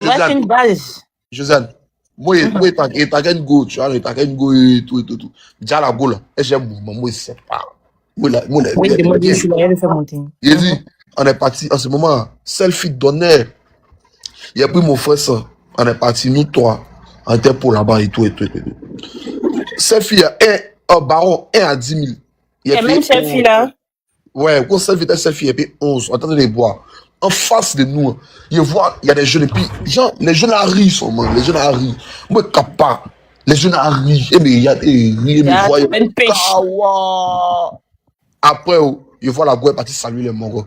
Ouais, c'est une base. Josiane, moi, il t'a qu'un go, tu vois, il t'a qu'un go et tout. Déjà la go là, et j'ai un mouvement, moi, c'est pas. Oui, je suis là, je fais monter. Il dit, on est parti, en ce moment, selfie d'honneur. Il a pris mon frère, ça. On est parti, nous, trois, en était pour là-bas et tout. Selfie, un baron, 1 à 10 000. Il y a même selfie là. Ouais, quand selfie, il y a 11, on est en train de les boire. En face de nous, il y a des jeunes, et puis, genre, les jeunes arrivent seulement, les jeunes arrivent. Moi, capable, les jeunes arrivent, et mais il y a des rires, mais voyez. Une pêche. Après, je vois la gueule partir saluer les Mongols.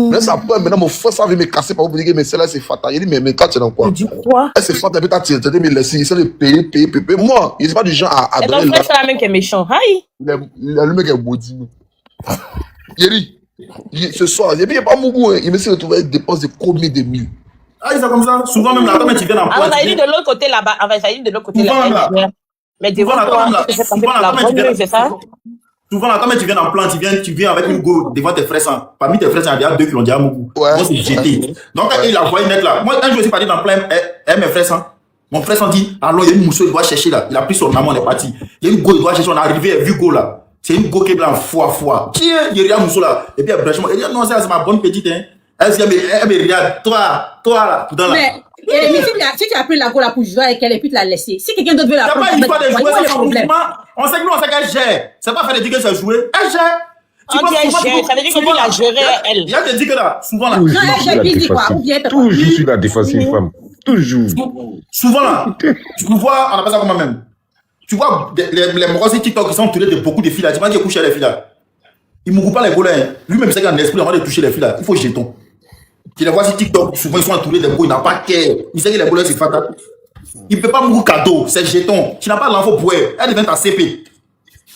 Mais ça après, maintenant, mon frère, ça veut me casser par vous dire, mais celle-là, c'est fatal. Il dit, mais quand tu es dans quoi? Tu crois? C'est fatal, mais t'as tiré, mais laissez, il essaie de payer. Moi, il n'est pas du genre à donner. Et ton frère, c'est la même qui est méchant. Aïe! Le mec est maudit. Il dit, ce soir, il n'y a pas mon goût, il me s'est retrouvé avec des dépenses de combien de mille. Ah, c'est comme ça. Souvent, même là, quand tu viens en plan. Ah, ça dit de l'autre côté là-bas. Enfin, ça dit de l'autre côté là-bas. Mais devant toi, c'est ça? Souvent, là, quand tu viens en plan, tu viens avec une go devant tes frères. Parmi tes frères, il y a 2 qui l'ont dit à Mougou. Moi, c'est jeté. Donc, quand il a voyé net là, moi, un jour, je suis parti dans le plan, mes frères, mon frère dit, alors, il y a une mousseau, il doit chercher là. Il a pris son maman, on est parti. Il y a une go, il doit chercher, on est arrivé, il a vu go là. C'est une go qui est blanc, foi. Tiens, il y a un mousseau là. Et puis, franchement, il dit, non, c'est ma bonne petite, hein. Elle dit, mais regarde, toi, là, dans là. Mais si tu as pris la go là pour jouer avec elle et puis tu l'as laissée, si quelqu'un d'autre veut la prendre, il n'y a pas une histoire de jouer, c'est son mouvement. On sait que nous, on sait qu'elle gère. C'est pas faire des dire que c'est jouer. Elle gère. Ça veut dire que lui, il a géré elle. Il y a des dire que là, souvent là. Non, elle gère busy quoi. Toujours sur la défensive, femme. Toujours. Souvent là, tu vois, on appelle ça comment même. Tu vois, les moroses TikTok qui sont entourés de beaucoup de filles là. Tu vois, qui couchent les filles là. Ils ne mourent pas les volets. Lui-même, c'est qu'en esprit, avant de toucher les filles là, il faut jeton. Tu les vois sur TikTok, souvent ils sont entourés de beaux, il n'a pas de il sait que les volets c'est fatal. Il ne peut pas mourir cadeau, c'est jeton. Tu n'as pas l'enfant pour elle, elle devient ta CP.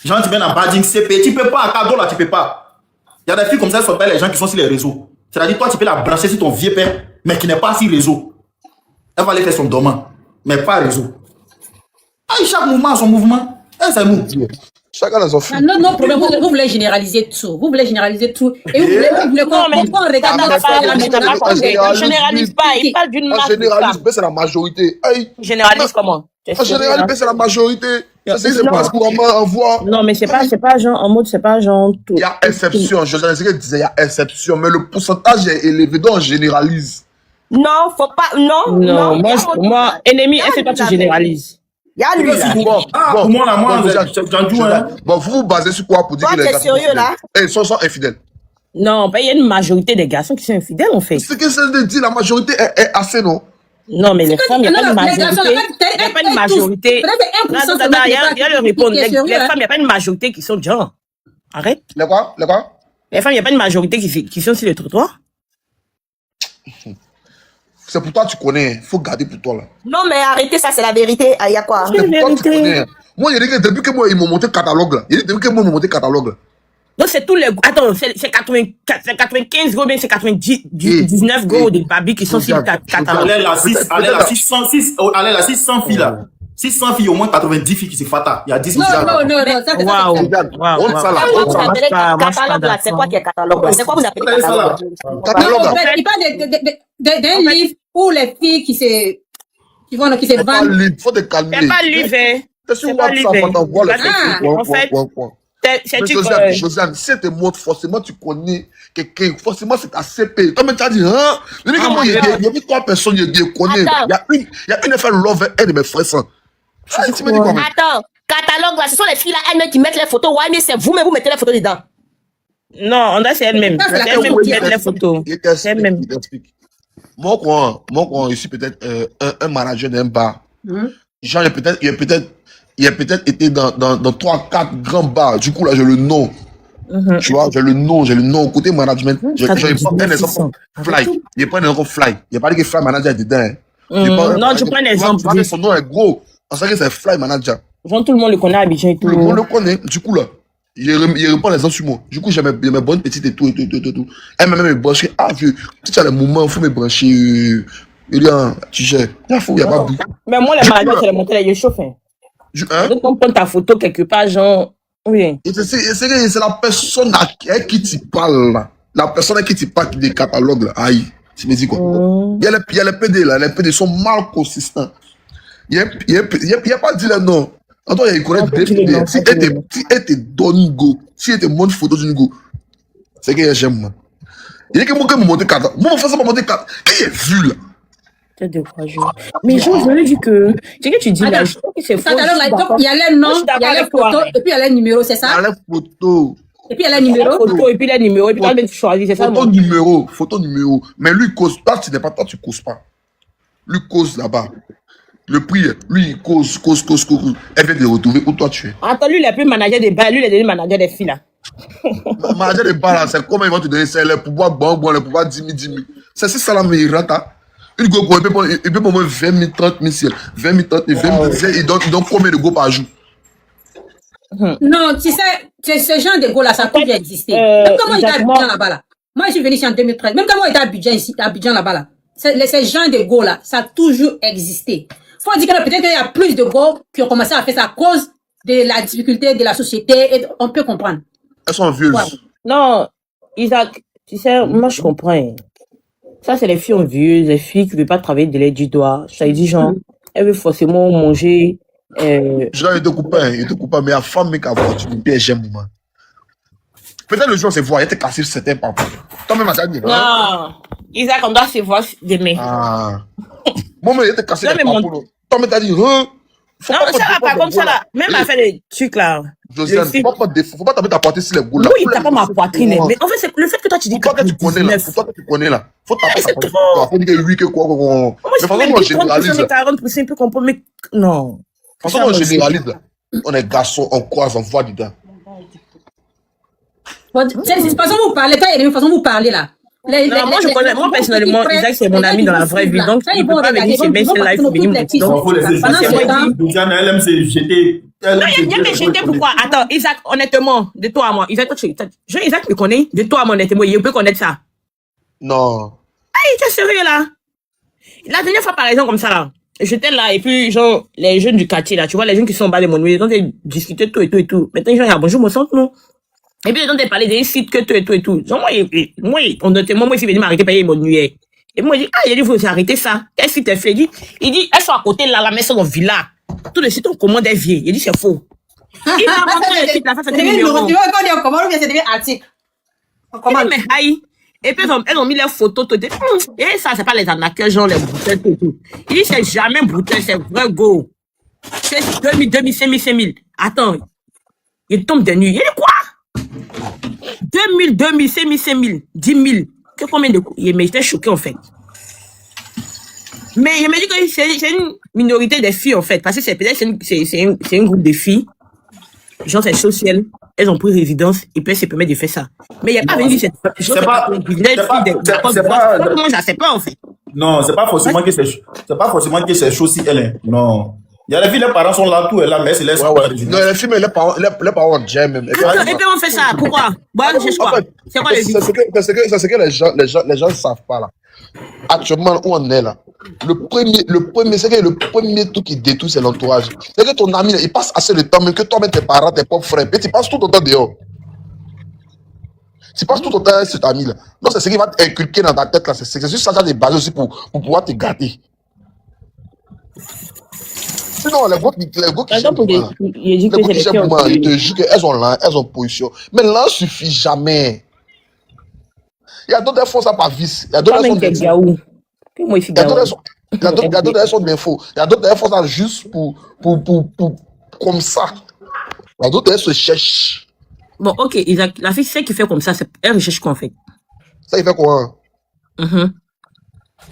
Genre, tu viens en badging CP, tu ne peux pas, cadeau là, tu ne peux pas. Il y a des filles comme ça, sont pas les gens qui sont sur les réseaux. C'est-à-dire, toi, tu peux la brancher sur ton vieux père, mais qui n'est pas sur réseau. Elle va aller faire son dormant, mais pas réseau. Ah, chaque mouvement a son mouvement. Elle, c'est nous. Chacun a son film. Non, problème, vous voulez généraliser tout. Vous voulez généraliser tout. Et vous voulez qu'on regarde la généralise pas, il parle d'une masse. Généralise, c'est la majorité. Généralise comment? Généralise, c'est la majorité. C'est pas ce qu'on envoie. Non, mais c'est pas genre, en mode, c'est pas genre tout. Il y a exception, je sais que disais, il y a exception, mais le pourcentage est élevé, donc on généralise. Non, faut pas, non. Moi, ennemi, elle fait pas tu généralises. Il y a lui là. Bon, vous vous basez sur quoi pour dire que les gars sont sérieux là? Ils sont infidèles. Non, il y a une majorité des garçons qui sont infidèles, en fait. C'est que ça de dire la majorité est assez, non? Non, mais les femmes, il n'y a pas de majorité. Il n'y a pas de majorité. Il y a le répondre. Les femmes, il n'y a pas de majorité qui sont genre. Arrête. Les quoi? Les femmes, il n'y a pas de majorité qui sont sur le trottoir. C'est pour toi, tu connais. Il faut garder pour toi, là. Non, mais arrêtez ça, c'est la vérité. Il y a quoi? C'est la vérité. Moi, il y a depuis que moi, ils m'ont monté le catalogue, là. Depuis que moi, ils m'ont monté le catalogue, là. Donc, c'est tous les... Attends, c'est 95 go, mais c'est 99 go des babys qui sont sur le catalogue. Allez, là, 600 filles, là. 600 filles, au moins 90 filles qui se fata. Il y a 10 filles. Non. Waouh. Catalogue, là, c'est quoi qui est catalogue, là? C'est quoi vous appelez catalogue? Il parle d'un livre où les filles qui se vendent. Il faut te calmer. C'est pas livre. C'est pas livre. En fait, Josiane, si te montre, forcément, tu connais quelqu'un. Forcément, c'est ta CP. Toi, tu as dit, hein? Il y a 3 personnes, je connais. Il y a une affaire love, un de mes frères. Attends, catalogue là, ce sont les filles là, elles-mêmes qui mettent les photos. Ouais, mais c'est vous-même, vous mettez les photos dedans. Non, on a c'est elle-même. C'est elle-même qui met les photos. C'est elle-même. Moi, je suis peut-être un manager d'un bar. Genre, il a peut-être été dans 3-4 grands bars. Du coup, là, j'ai le nom. Tu vois, j'ai le nom. Côté management, j'ai pas un exemple Fly. Il n'y a pas un exemple Fly. Il n'y a pas dit que Fly Manager est dedans. Non, tu prends un exemple. Son nom est gros. On sait que c'est Fly Manager. Tout le monde le connaît à Abidjan et tout. Tout le monde le connaît. Du coup, là, il reprend les gens sur moi. Du coup, j'ai mes bonnes petites et tout. Elle m'a même branché. Ah, vieux, si tu as les moments, il faut me brancher. Il dit, tu gères. Il n'y a pas de. Mais moi, les managers, c'est les montrer les chauffeurs. Donc, on prend ta photo quelque part, genre. Oui. C'est la personne à qui tu parles, là. La personne à qui tu parles des catalogues, là. Aïe. Tu me dis quoi? Il y a les PD là, les PD sont mal consistants. Il y a pas dit là non. Attends, il connaît des PD. Si elle te donne une go, si elle te montre une photo d'une go, c'est que j'aime moi. Il y a que moi qui me montre 4 ans. Moi, je fais ça pour monter 4 ans. Qui est vu là? C'est de courageux. Mais je lui dis que. C'est que tu dis là, je trouve que c'est faux. Donc, il y a les noms, il y a les photos, et puis il y a les numéros, c'est ça? Il y a les photos. Et puis il y a les numéros. Photo, et puis les numéros, et puis toi, tu choisis, c'est ça? Photo numéro. Mais lui, cause. Toi, tu n'es pas, toi, tu causes pas. Lui, cause là-bas. Le prix, lui, il cause. Elle vient de retrouver où toi tu es. Attends, lui, il est plus manager des bars, lui, il est devenu manager des filles là. Manager des bars là, c'est comment ils vont te donner ça, les pouvoirs bon, les pouvoirs 10 000. C'est ça là, mais il rate. Une go, il peut pour moi 20 000, 30 000 ciel. 20 000, 30 000, 20 000, il donne combien de go par jour? Non, tu sais, ce genre de go là, ça a toujours existé. Même quand moi j'étais à Abidjan là-bas là. Moi, je suis venu ici en 2013. Même quand moi j'étais à Abidjan ici, à Abidjan là-bas là. Ce genre de go là, ça a toujours existé. Faut dire que peut-être qu'il y a plus de go qui ont commencé à faire ça à cause de la difficulté de la société et on peut comprendre. Elles sont vieuses. Ouais. Non, Isaac, tu sais, moi je comprends. Ça, c'est les filles envieuses, les filles qui ne veulent pas travailler de l'aide du doigt. Ça dit, genre, elles veulent forcément manger. Genre, il te coupe pas, mais la femme, mec, à voir, tu me dis, j'aime, moi. Peut-être le jour, c'est voir, il était cassé sur certains parcours. Toi-même, à ça, non, Isaac, on doit se voir demain. Ah. Moi, mais il était cassé Non, sur mais parcours. Toi-même, t'as dit, hein? Non, ça va pas comme ça, là. Même à faire des trucs, là. Josiane, faut pas t'amener ta poitrine sur les boules là. Oui, t'as pas ma poitrine. Mais en fait, c'est le fait que toi, tu dis que toi que tu connais là. Toi que tu connais là. Faut taper ta poitrine. Faut dire que oui, que quoi. Moi, Mais façon, on généralise. 40%, peut comprendre, mais non. De toute façon, on généralise là. On est garçon, on croise, on voit dedans. C'est une façon de vous parlez, toi, il y a une façon de vous parler là. Non, moi, je connais, moi, personnellement, Isaac, c'est mon ami dans la vraie vie. Donc, il peut pas venir chez mes live pour venir me dire. Faut laisser Josiane, elle aime se jeter. Non, il y a me jeter pourquoi? Attends, Isaac, honnêtement, de toi à moi, Isaac, Isaac me connaît, de toi à moi, honnêtement, il peut connaître ça. Non. Hey, t'es sérieux là? La dernière fois, par exemple, comme ça là, j'étais là, et puis, genre, les jeunes du quartier là, tu vois, les jeunes qui sont en bas de mon nuit, ils ont discuté tout et tout et tout. Maintenant, genre, il y a bonjour, mon centre, non? Et puis, ils ont parlé des sites que tout et tout et tout. Genre, moi, honnêtement, moi, je suis venu m'arrêter payer mon nuit. Et moi, je dis, ah, il a dit, vous arrêtez ça. Qu'est-ce qu'il t'a fait? Il dit, elles sont à côté là, la maison dans le villa. Tout de suite, on commande des vieilles. Il dit, c'est faux. Il a montré le site, la face, c'était numéro. Tu vois, quand on commande, ou bien c'est devenu article. Il dit, mais aïe. Et puis, elles ont mis leurs photos, tout. Et ça, c'est pas les arnaqueurs, genre les bouteilles, tout, tout. Il dit, c'est jamais bouteille, c'est vrai go. C'est 2000, 2000, 5000, 5000. Attends. Il tombe de nuit. Il dit, quoi? 2000, 2000, 5000, 5000, 10 000. Que combien de coups? Mais j'étais choqué, en fait. Mais il m'a dit que c'est une minorité des filles, en fait. Parce que c'est peut-être c'est un groupe de filles. Genre, c'est social. Elles ont pris résidence. Ils peuvent se permettre de faire ça. Mais il n'y a pas venu cette chose. C'est pas. Moi, je sais pas, en fait. Non, c'est pas forcément que c'est chaud si elle est. Non. Il y a les filles, les parents sont là, tout est là, mais c'est les non, les filles, mais les parents j'aiment même. Et puis on fait ça, pourquoi? Bon, je sais quoi. C'est quoi les filles? C'est ce que les gens ne savent pas là. Actuellement, où on est là, le premier truc qui détruit, c'est l'entourage. C'est que ton ami, il passe assez de temps, mais que toi-même, tes parents, tes propres frères, mais tu passes tout ton temps dehors. Tu passes tout ton temps avec cet ami-là. Donc, c'est ce qui va t'inculquer dans ta tête là. C'est juste ça, ça des bases aussi pour pouvoir te gâter. Sinon, les gars qui j'aiment moi, ils te jurent qu'elles ont l'un, elles ont position. Mais l'un suffit jamais. Il y a d'autres fonds, ça par vice. Il y a d'autres fonds d'infos. Il y a d'autres fonds d'infos. Il y a d'autres fonds, ça juste pour comme ça. Il y a d'autres, elles se cherchent. Bon, ok, Isaac, la fille, c'est qui fait comme ça, elle recherche quoi en fait? Ça, il fait quoi? Il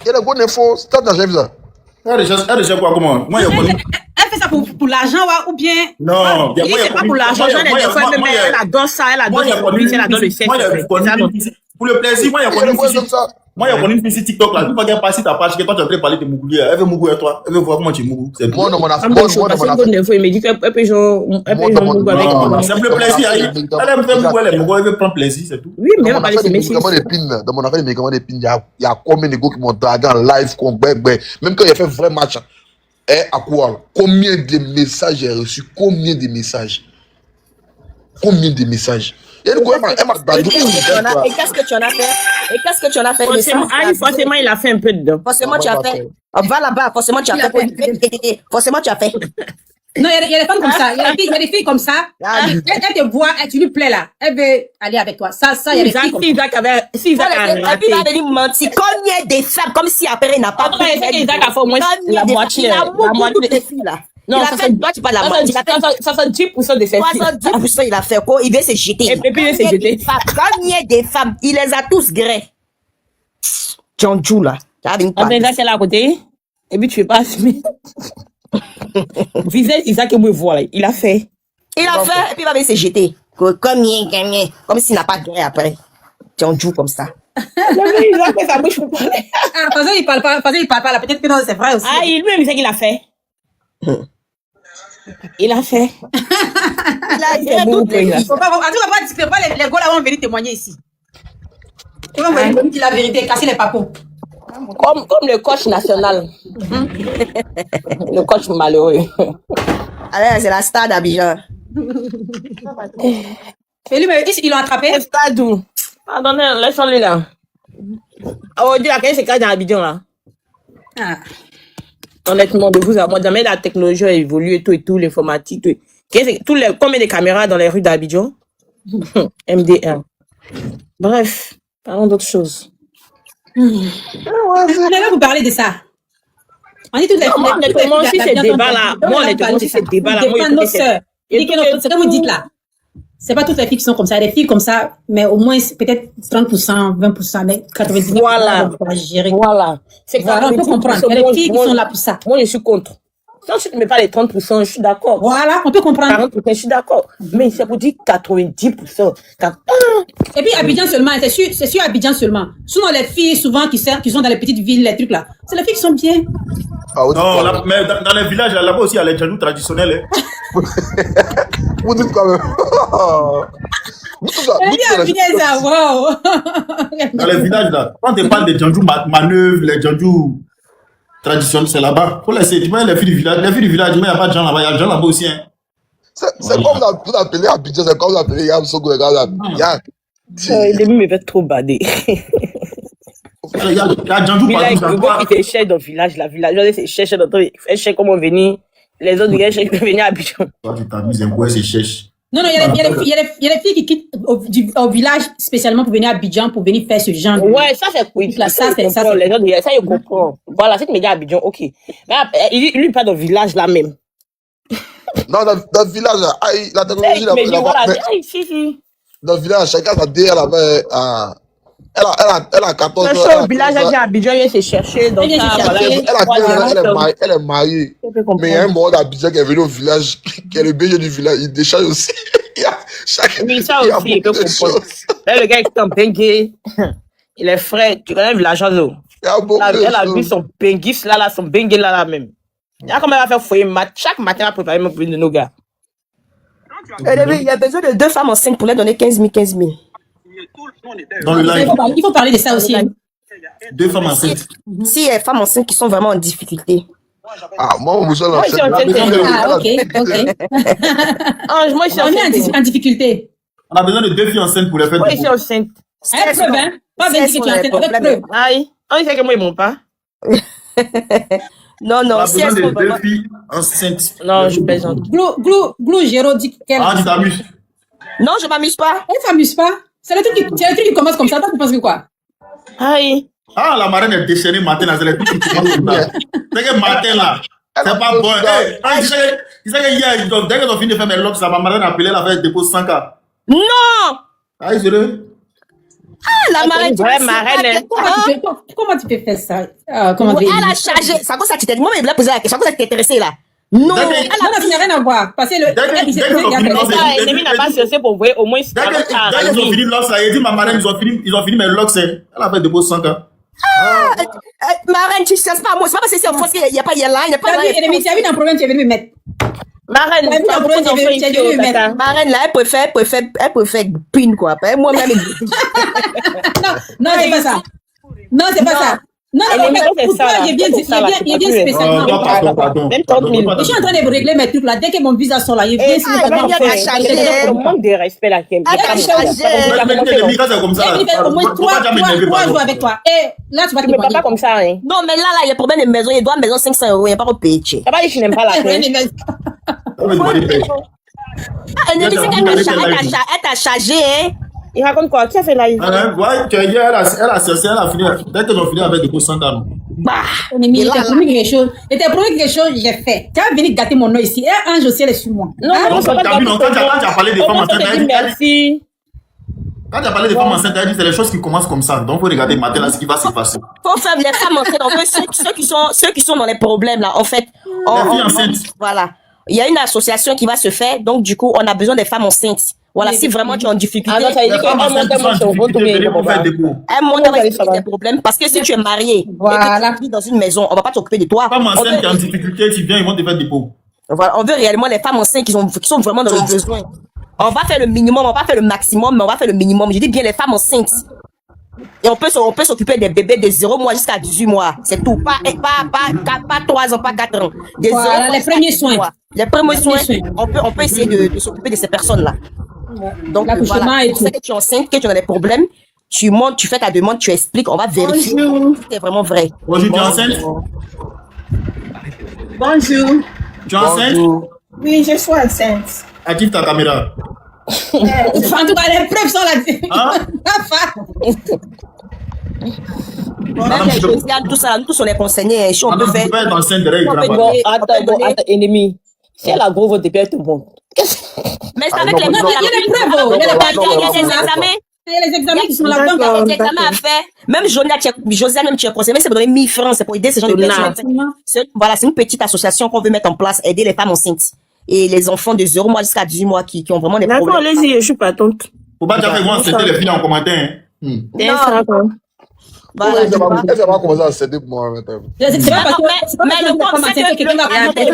y a des bonnes infos, c'est pas dans ça. Elle recherche quoi, comment? Moi, elle fait ça pour l'argent ou bien. Non, c'est pas pour l'argent, elle adore ça, elle adore les produits, elle adore le sexe. Pour le plaisir, moi, il y a une fille sur TikTok là, tu vas regarder passer ta page, que toi tu es en train de parler de Mougou. Elle veut Mougou à toi, elle veut voir comment tu es Mougou. C'est moi, dans mon affaire. Il me dit qu'elle peut jouer Mougou avec moi. C'est le plaisir. Elle aime faire Mougou, elle veut prendre plaisir, c'est tout. Oui, mais elle va parler de mes dans mon affaire de médicaments d'épines, il y a combien de gars qui m'ont dragué en live, même quand il a fait vrai match. Et à quoi? Combien de messages j'ai reçu? Combien de messages? Il y a une elle m'a battu. Et qu'est-ce que tu en as fait? Et qu'est-ce que tu en as fait? Forcément, il a fait un peu dedans. Forcément, tu as fait. Va là-bas, forcément, tu as fait. Forcément, tu as fait. Non, il y a des femmes comme ça. Il y a des filles comme ça. Elle te voit, tu lui plais là. Elle veut aller avec toi. Ça, il y a des filles comme ça. Si Isaac a Et puis, il va venir mentir. Combien de femmes, comme si après, il n'a pas Après, Isaac a fait au moins la moitié. Il a beaucoup de filles là. Non, il a fait, toi, tu parles la moitié. 70% de ses filles. 70%, il a fait quoi? Il veut se jeter. Et puis, il veut se jeter. Combien de femmes? Il les a tous grés. John Jou là. Isaac est là à côté. Et puis, tu ne veux pas assumer. Visez Isaac et me voilà. Il a fait. Il a fait, et puis il va venir se jeter. Combien? Comme s'il n'a pas gré après. John Jou comme ça. Isaac fait sa bouche pour parler. Parce qu'il parle pas là. Peut-être que non, c'est vrai aussi. Ah, lui-même, il sait qu'il a fait. Il a fait. Il a gré toutes les filles. Faut pas les gars là vont venir témoigner ici. Ils vont venir dire la vérité, casser les papos. Comme le coach national. Le coach malheureux. Alors, c'est la star d'Abidjan. Et lui, ils l'ont attrapé. C'est pas d'où. Pardonnez, laissons-le là. On dit laquelle c'est quand dans Abidjan là. Ah. Honnêtement, de vous à moi, jamais la technologie a évolué et tout, l'informatique, combien de caméras dans les rues d'Abidjan? MD1. Bref, parlons d'autre chose. On va vous parler de ça. On dit toutes les moi, honnêtement, si ces débats-là, ce que vous dites là, c'est pas toutes les filles qui sont comme ça. Il y a des filles comme ça, mais au moins peut-être 30%, 20%, mais 99%. Voilà. C'est voilà, on peut comprendre. Il y a des filles qui sont là pour ça. Moi, je suis contre. Si tu ne mets pas les 30%, je suis d'accord. Voilà, on peut comprendre. 40%, je suis d'accord. Mais c'est pour dire 90%. Et puis Abidjan seulement, c'est sûr Abidjan seulement. Souvent les filles, souvent qui sont dans les petites villes, les trucs là, c'est les filles qui sont bien. Non, mais dans les villages, là-bas aussi, il y a les jaloux traditionnels. Vous dites quand même. Dans les villages, là, quand tu parles des jandjou manœuvres, les jandjou traditionnels, c'est là-bas. Faut laisser. Tu vois, les filles du village, mais il n'y a pas de gens là-bas. Il y a des gens là-bas aussi. Hein. C'est comme vous appelez Abidjan, c'est comme vous appelez Yamsogo. Il demi me fait trop bader. Il y a jandjou partout. Il fait cher dans le village, la village, c'est cher dans le fait cher comment venir. Les autres villages, ils peuvent venir à Abidjan. Toi, tu t'amuses un peu, c'est cherche. Non, il y a des filles qui quittent au village spécialement pour venir à Abidjan, pour venir faire ce genre de... Ouais, ça c'est cool. Ça, les autres, ça, je comprends. Voilà, c'est que me dit à Abidjan, ok. Mais lui, il pas dans le village là même. Non, dans le village, la technologie là-bas. Dans le village, chacun a DR là-bas. Elle a 14 ans. Au village, à Abidjan, il s'est cherché. Donc, elle est mariée. Mais il y a un mort d'Abidjan qui est venu au village, qui est le BG du village. Il décharge aussi. Oui, ça aussi, il peut comprendre. Là, le gars qui est en bengue, il est frais. Tu connais le villageois, elle a vu son benguis là, son bengue là même. Il y a comment elle va faire foyer chaque matin, elle a préparé mon de nos gars. Il y a besoin de 2 femmes enceintes pour leur donner 15 000. Dans le live. Il faut parler de ça aussi. 2 femmes enceintes. Si il y a des femmes enceintes qui sont vraiment en difficulté. Ah, moi, on me dit Moi, je suis enceinte. Ah, ok. Moi, je suis On est en difficulté. On a besoin de 2 filles enceintes pour les faire. Moi, je suis enceinte. Avec preuve, hein. Pas venir que tu es enceinte, avec preuve. Aïe. On sait que moi, ils m'ont pas. Non, On a si besoin elles sont de 2 filles enceintes. Non, je plaisante. Glou, Géraud dit qu'elle... Ah, tu t'amuses. Non, je m'amuse pas. Elle s'amuse pas. C'est le truc qui commence comme ça. Toi, tu penses que quoi? Aïe. Ah, la marraine est déchaînée matin, là, c'est les trucs qui commencent comme ça. C'est que matin, là, c'est pas bon. Il sait que hier, dès qu'ils ont fini de faire mes locks, ma marraine a appelé, elle a fait dépose 100K. Non! Ah, il sérieux? Ah, la marraine, vraie marraine. Comment tu peux faire ça? Elle a chargé. C'est comme ça que tu t'es dit. Moi, il voulait poser la question. C'est comme ça que tu t'es intéressé, là. Non, ça n'a rien à voir. Parce que Ennemi n'a pas cherché pour voir au moins. Dès qu'ils ont fini le locks, là, il dit ma marraine, ils ont fini mes locks, elle a fait dépose 100K. Marraine, tu ne cherches pas à moi. C'est pas parce que c'est en France qu'il n'y a pas là, il n'y a pas là. Tu as vu un problème, tu es venu me mettre. Marraine, là, elle préfère pin, quoi. Moi-même. Non, c'est pas ça. Non, c'est pas ça. Non, Et non, les mais maisons, c'est pour ça, toi, là. il C'est ça, là, vient c'est pas plus. spécialement. Pardon. Même 30 000. Je suis en train de régler mes trucs là. Dès que mon visa sort là, il vient Eh, sur ah, le il vient fait. t'achaler. Le manque de respect là. Ah, t'achaler. Mais les gars, c'est comme ça. Il fait au moins 3 jours avec toi. Et là, tu vas te Tu me parles demander. pas comme ça, hein. Non, mais là, il y a problème de maison. Il doit maison 500 €. Il n'y a pas au payer. Ça va dire que je n'aime pas la paix. Elle t'a chargé, hein. Il raconte quoi? Qui a fait live? Ouais, que hier, elle a cessé, elle a fini. Dès qu'elles ont fini avec des gros sandales. Bah. Il t'a promis quelque chose. Il t'a promis quelque chose, j'ai fait. Tu vas venir gâter mon nom ici. Et Ange aussi, elle est sur moi. Non, Donc, non, c'est pas t'as vu, donc, quand tu as parlé des femmes enceintes, elle dit, merci. quand tu as parlé des femmes enceintes, elle dit, c'est les choses qui commencent comme ça. Donc, faut regarder matin là ce qui va se passer. Faut faire les femmes enceintes. En fait, ceux qui sont dans les problèmes là, en fait. Les filles enceintes. Voilà. Il y a une association qui va se faire. Donc, du coup, on a besoin des femmes enceintes. Voilà, si vraiment tu es en difficulté. Ah non, ça veut dire Les femmes qu'un enceintes qui sont en difficulté, venez pour faire des cours. Un monde va expliquer des problèmes. Parce que si tu es marié Voilà. et que tu vis dans une maison, on va pas t'occuper de toi. Les femmes On enceintes qui sont en veut, difficulté, tu viens, ils vont te faire des pots. voilà, on veut réellement les femmes enceintes qui sont vraiment dans le besoin. On va faire le minimum, on va faire le maximum, mais on va faire le minimum. Je dis bien les femmes enceintes. Et on peut s'occuper des bébés de 0 mois jusqu'à 18 mois. C'est tout. Pas 3 ans, pas 4 ans. Des Voilà, 0 mois les jusqu'à premiers 18 soins. mois. Les premiers soins, soins. on peut essayer de s'occuper de ces personnes-là. Donc, L'accouchement voilà. et Tu sais que tu es enceinte, que tu as des problèmes, tu montes, tu fais ta demande, tu expliques, on va vérifier si c'est vraiment vrai. Bonjour, tu es enceinte? Bonjour. Tu es enceinte? Oui, je suis enceinte. Active ta caméra. En tout cas, les preuves sont là. Hein? Même les Josiane, tout ça, nous tous on est concernés. Si on peut faire. Tu peux être enceinte derrière On peut là-bas. donner- Bon, attends, ennemi. Si elle a gros votre depuis, elle te bon. Mais c'est Ah, avec non, les non, preuves, il y a des preuves, oh. il y a des Non, papiers, non, il y a non, des non, examens. Il y a les examens qui sont Il y a là-dedans. des examens à faire. Même Josiane, même tu es conseillé, même c'est pour donner 1000 francs, c'est pour aider ces gens de personnes. Voilà, c'est une petite association qu'on veut mettre en place, aider les femmes enceintes et les enfants de 0 mois jusqu'à 18 mois qui ont vraiment des D'accord, problèmes. allez-y, je suis pas tonte. Faut pas dire que moi, c'était les filles en commentaire. Hein. Voilà, Elle va pas commencer à céder pour moi maintenant. C'est pas parce que mais c'est pas parce que le la femme problème, c'est enceinte que- que quelqu'un va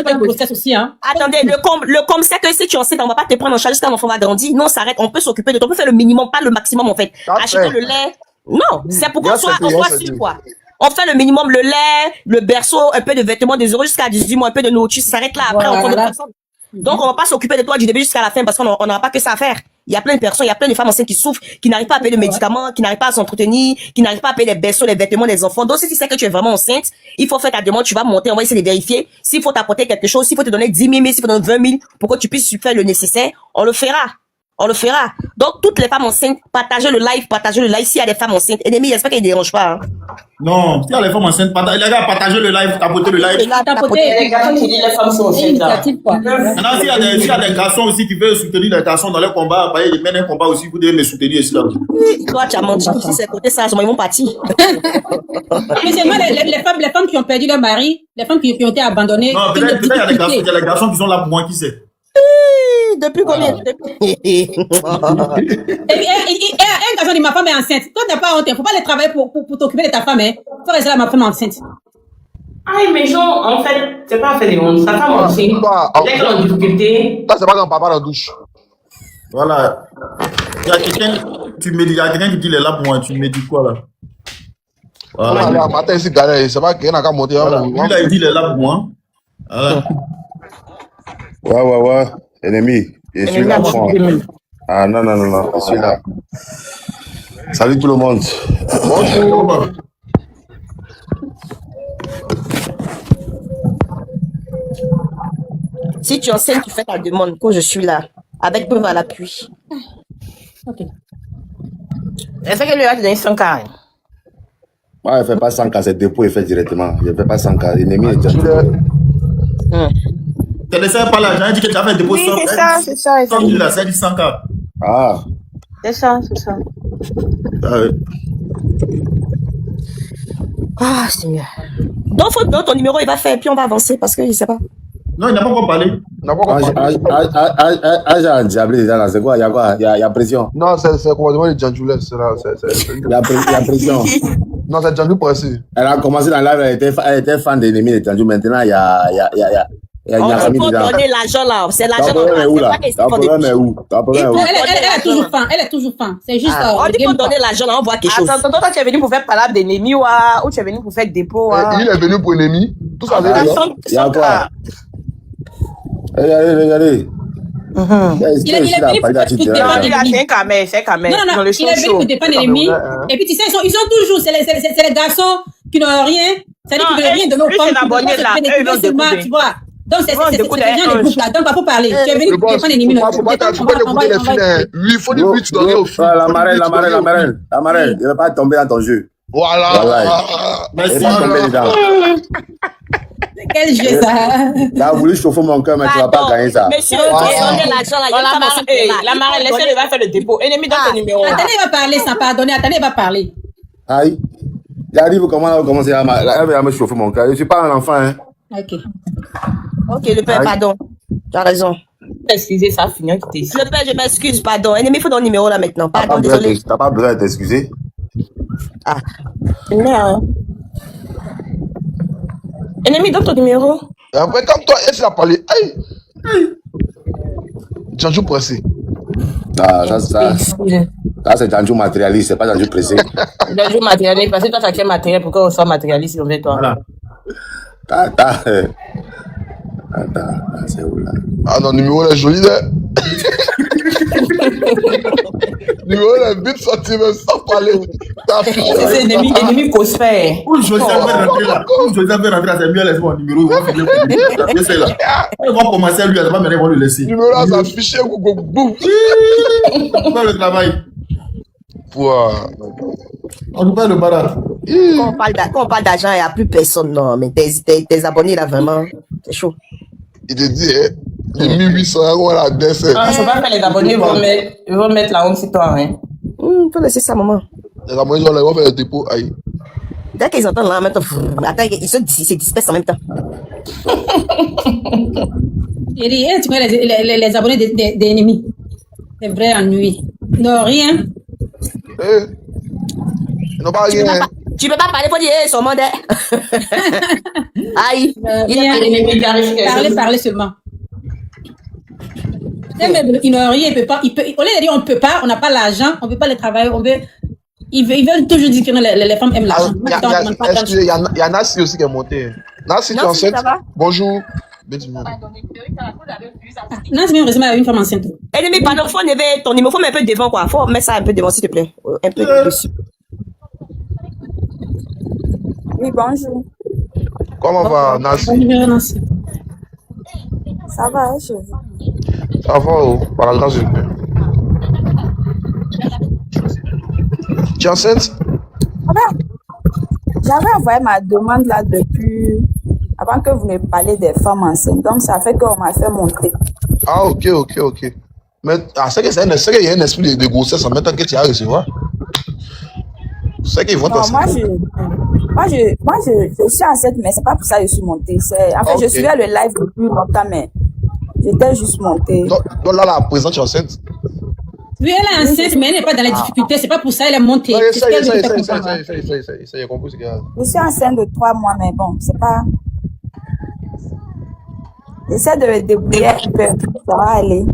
faire une grossesse aussi, hein. Attendez, le com, c'est que si tu es enceinte, on va pas te prendre en charge jusqu'à l'enfant va grandir. Non, ça arrête. On peut s'occuper de toi. On peut faire le minimum, pas le maximum, en fait. Parfait. Acheter le lait. Non, c'est pour qu'on Bien, soit, c'est on payant, soit c'est sûr, payant. quoi. On fait le minimum, le lait, le berceau, un peu de vêtements de 0 jusqu'à 18 mois, un peu de nourriture, ça s'arrête là. Après, on compte Voilà. de personnes. Donc, on va pas s'occuper de toi du début jusqu'à la fin parce qu'on n'aura pas que ça à faire. Il y a plein de personnes, il y a plein de femmes enceintes qui souffrent, qui n'arrivent pas à payer de médicaments, qui n'arrivent pas à s'entretenir, qui n'arrivent pas à payer les berceaux, les vêtements des enfants. Donc, si tu sais que tu es vraiment enceinte, il faut faire ta demande, tu vas monter, on va essayer de vérifier. S'il faut t'apporter quelque chose, s'il faut te donner 10 000, s'il faut te donner 20 000 pour que tu puisses faire le nécessaire, on le fera. On le fera. Donc, toutes les femmes enceintes, partagez le live, partagez le live. S'il y a des femmes enceintes, ennemis, j'espère qu'ils ne dérangent pas, hein. Non, si y a les femmes enceintes, les gars, partagez le live, tapotez le live. Tapoter. Les femmes sont C'est une initiative, quoi. Maintenant, s'il y a des garçons aussi qui veulent soutenir les garçons dans leur combat, ils mènent un combat aussi, vous devez les soutenir ici là. Toi, tu as menti. Si c'est côté ça, ils vont partir. Mais c'est moi, les femmes qui ont perdu leur mari, les femmes qui ont été abandonnées. Non, qui ont peut-être des il y a des garçons, difficultés. il y a des garçons qui sont là pour moi, qui sait. Depuis combien? Et un garçon dit ma femme est enceinte. Toi, t'as pas honte. Faut pas aller travailler pour t'occuper de ta femme, hein. Faut rester là, ma femme est enceinte. Ah, mais genre, en fait, c'est pas fait des mondes. Sa femme aussi. Toi, Dès qu'elle est en difficulté, ça, c'est pas quand papa dans la douche. Voilà. Il y a quelqu'un qui dit il est là pour moi, tu me dis quoi là? On va aller Voilà. à matin ici, galère. C'est pas qu'il y en a qu'à monter. Voilà. Lui là, il dit il est là pour moi. Voilà. Ouais. Ennemi. Je suis là. Fond. Ah non, je suis là. Salut tout le monde. Bonjour. Si tu enseignes, tu fais ta demande, que je suis là. Avec preuve à l'appui. est-ce qu'elle lui a donné 100 carrés? Moi, je ne fais pas 100 cas, c'est dépôt, il fait directement. Je ne fais pas 100 cas. L'ennemi est déjà. Tu laissé pas l'argent, il dit que tu as fait un dépôt Oui, c'est ça. Comme il a, ça dit 100 cas. Ah, C'est ça. Ah ouais. Ah, Seigneur. Donc, faut donner ton numéro, il va faire, puis on va avancer parce que je sais pas. Non, il n'a pas encore parlé. On n'a pas encore parlé. j'ai un diable déjà là. C'est quoi? Il y a quoi? Il y a pression. Non, c'est le commandement de Djanjoulès. Il y a pression. Non, c'est Djanjou précis. Elle a commencé dans la live, elle était fan de l'ennemi de Tandjou. Maintenant, il y Il y a Il famille faut dedans. donner l'argent là. C'est Ton l'argent problème est là. où C'est là? pas question Ton qu'on problème est où? Ton problème est où? Elle est toujours fin. Elle est toujours fin. C'est juste. On dit faut donner l'argent là, on voit quelque chose. Attends, toi, tu es venu pour faire palabre d'ennemi ou tu es venu pour faire dépôt. Il est venu pour ennemi. Tout ça, c'est ça. Il y a quoi? Regardez. Il est venu pour tout dépendre l'ennemi. C'est quand même, c'est quand même. Non, Dans le show il est venu show. pour dépendre l'ennemi. Et puis, tu sais, ils sont toujours, c'est les garçons qui n'ont rien. C'est-à-dire qu'ils ne veulent rien de nos lui, femmes. c'est l'abonné, là. Eux, ils veulent découper. Tu vois. Donc, c'est Ils vont ce découper genre de groupe là. Donc, pas pour parler. Tu es venu pour dépendre l'ennemi. Faut pas écouter les filles. Lui, il faut du but, tu donnes au filles. La marraine. Il ne va pas tomber dans ton jeu. Voilà. Il ne va pas tomber dedans. Quel jeu ça? Tu as voulu chauffer mon cœur, mais tu ne vas pas gagner ça. Monsieur, donnez l'argent là. Il y a une femme enceinte qui est là. La marraine, laissez-le, va faire le dépôt. Ennemi, donne ton numéro. Attendez, il va parler sans pardonner. Attendez, il va parler. Aïe. J'arrive comment elle va commencer à me chauffer mon cœur. Je ne suis pas un enfant. Hein. Ok. Ok, le père, pardon. Tu as raison. Excusez, ça finit qui t'est Le père, je m'excuse, pardon. Ennemi, il faut ton numéro là maintenant. Tu Pardon, désolé. n'as pas besoin de t'excuser. Ah. Merde. Ennemi, donne ton numéro. Et après, quand toi, elle a parlé, aïe. Janjou pressé. Ça c'est Janjou matérialiste, c'est pas Janjou pressé. Janjou matérialiste, parce que toi, tu es matériel, pourquoi on soit matérialiste envers toi? Voilà. Attends, c'est où là? Ah non, numéro là, joli là. Numéro là, vite sorti, même sans parler. C'est ennemi cosper. Où José avait rentré là? Où José avait rentré là, c'est mieux, laisse mon numéro. Il va finir par le laisser là. On va commencer à lui, elle va me le laisser. Numéro là, ça affiché, boum. On va le travail. Pouah. On nous parle de barra. Quand on parle d'argent, il n'y a plus personne. Non, mais tes abonnés là, vraiment, c'est chaud. Il te dit, hein, les 1800 euros à la dessert. Ah, je ne sais pas que les abonnés vont mettre la honte sur toi. Hein. Faut laisser ça, maman. Les abonnés, ils vont faire le dépôt. Aïe. Dès qu'ils entendent là, en même temps, attends, ils se dispersent en même temps. Il dit, tu connais les abonnés des ennemis. C'est vrai, ennui. Ils n'ont rien. Ils n'ont pas rien. Tu peux pas parler pour dire, son monde. Aïe. Parler seulement. Ils n'ont rien, ils peuvent pas. Au lieu de dire on peut pas, on n'a pas l'argent, on peut pas les travailler, ils veulent toujours dire que les femmes aiment l'argent. Il y a Nassi aussi qui est monté. Nassi, tu es enceinte? Bonjour. Nassi, même récemment, une femme enceinte. Ennemi, pardon, faut lever ton numéro, faut mettre un peu devant, quoi. Faut mettre ça un peu devant, s'il te plaît. Un peu dessus. Oui, bonjour. Comment va Nassi? Nassi. Ça va, je vous. Ça va, par la grâce de Dieu. Tu es enceinte? J'avais envoyé ma demande là depuis avant que vous ne parliez des femmes enceintes. Donc, ça fait qu'on m'a fait monter. Ah, ok. Mais c'est qu'il y a un esprit de grossesse en même temps que tu as recevoir. C'est qu'ils vont Non, t'enseigner. moi, je suis enceinte, mais c'est pas pour ça que je suis montée. En fait, je suivais le live depuis longtemps, mais j'étais juste montée. Donc là, à présent, tu es enceinte? Oui, elle est enceinte, mais elle n'est pas dans les difficultés. C'est pas pour ça qu'elle est montée. Ça y est, j'ai compris ce qu'il y a. Je suis enceinte de 3 mois, mais bon, c'est pas... J'essaie de me débrouiller un peu. Ça va aller.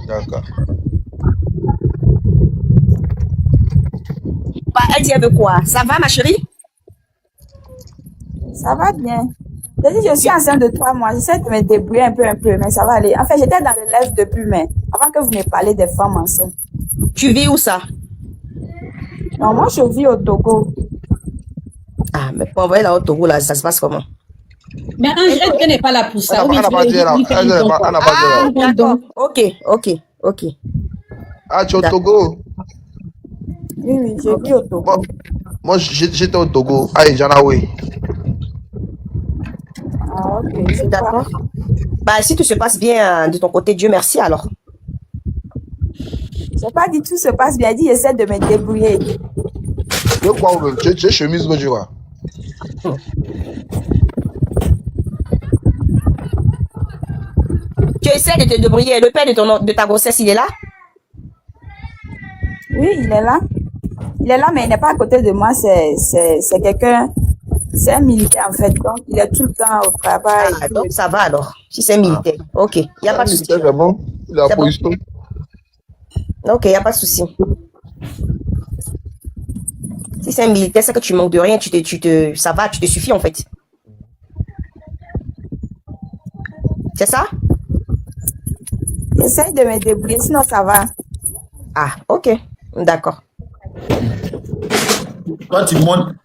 D'accord. Elle dit, elle veut quoi? Ça va, ma chérie? Ça va bien. Je suis enceinte de 3 mois. J'essaie de me débrouiller un peu, mais ça va aller. En fait, j'étais dans le live depuis, mais avant que vous me parliez des femmes enceintes. Tu vis où ça? Non, moi, je vis au Togo. Ah, mais pour envoyer là au Togo, là, ça se passe comment? Mais elle n'est pas là pour ça. Elle n'a pas dit là. D'accord. Ok. Ah, tu es au Togo? Oui, je vis au Togo. Moi, j'étais au Togo. Ah, Janawe. Ah, ok. D'accord. Bah, si tout se passe bien de ton côté, Dieu merci alors. Je n'ai pas dit tout se passe bien. J'ai dit j'essaie de me débrouiller. De quoi? Tu es chemise, tu vois? Tu essaies de te débrouiller. Le père de ta grossesse, il est là? Oui, il est là. Il est là, mais il n'est pas à côté de moi. C'est quelqu'un C'est un militaire en fait, donc il est tout le temps au travail. Ah, donc ça va alors. Si c'est militaire. Ok, il n'y a pas de souci. C'est bon. Il a la C'est bon. position. Ok, il n'y a pas de souci. Si c'est un militaire, c'est que tu manques de rien, ça va, tu te suffis en fait. C'est ça? J'essaie de me débrouiller, sinon ça va. Ah, ok. D'accord. Toi, tu montes.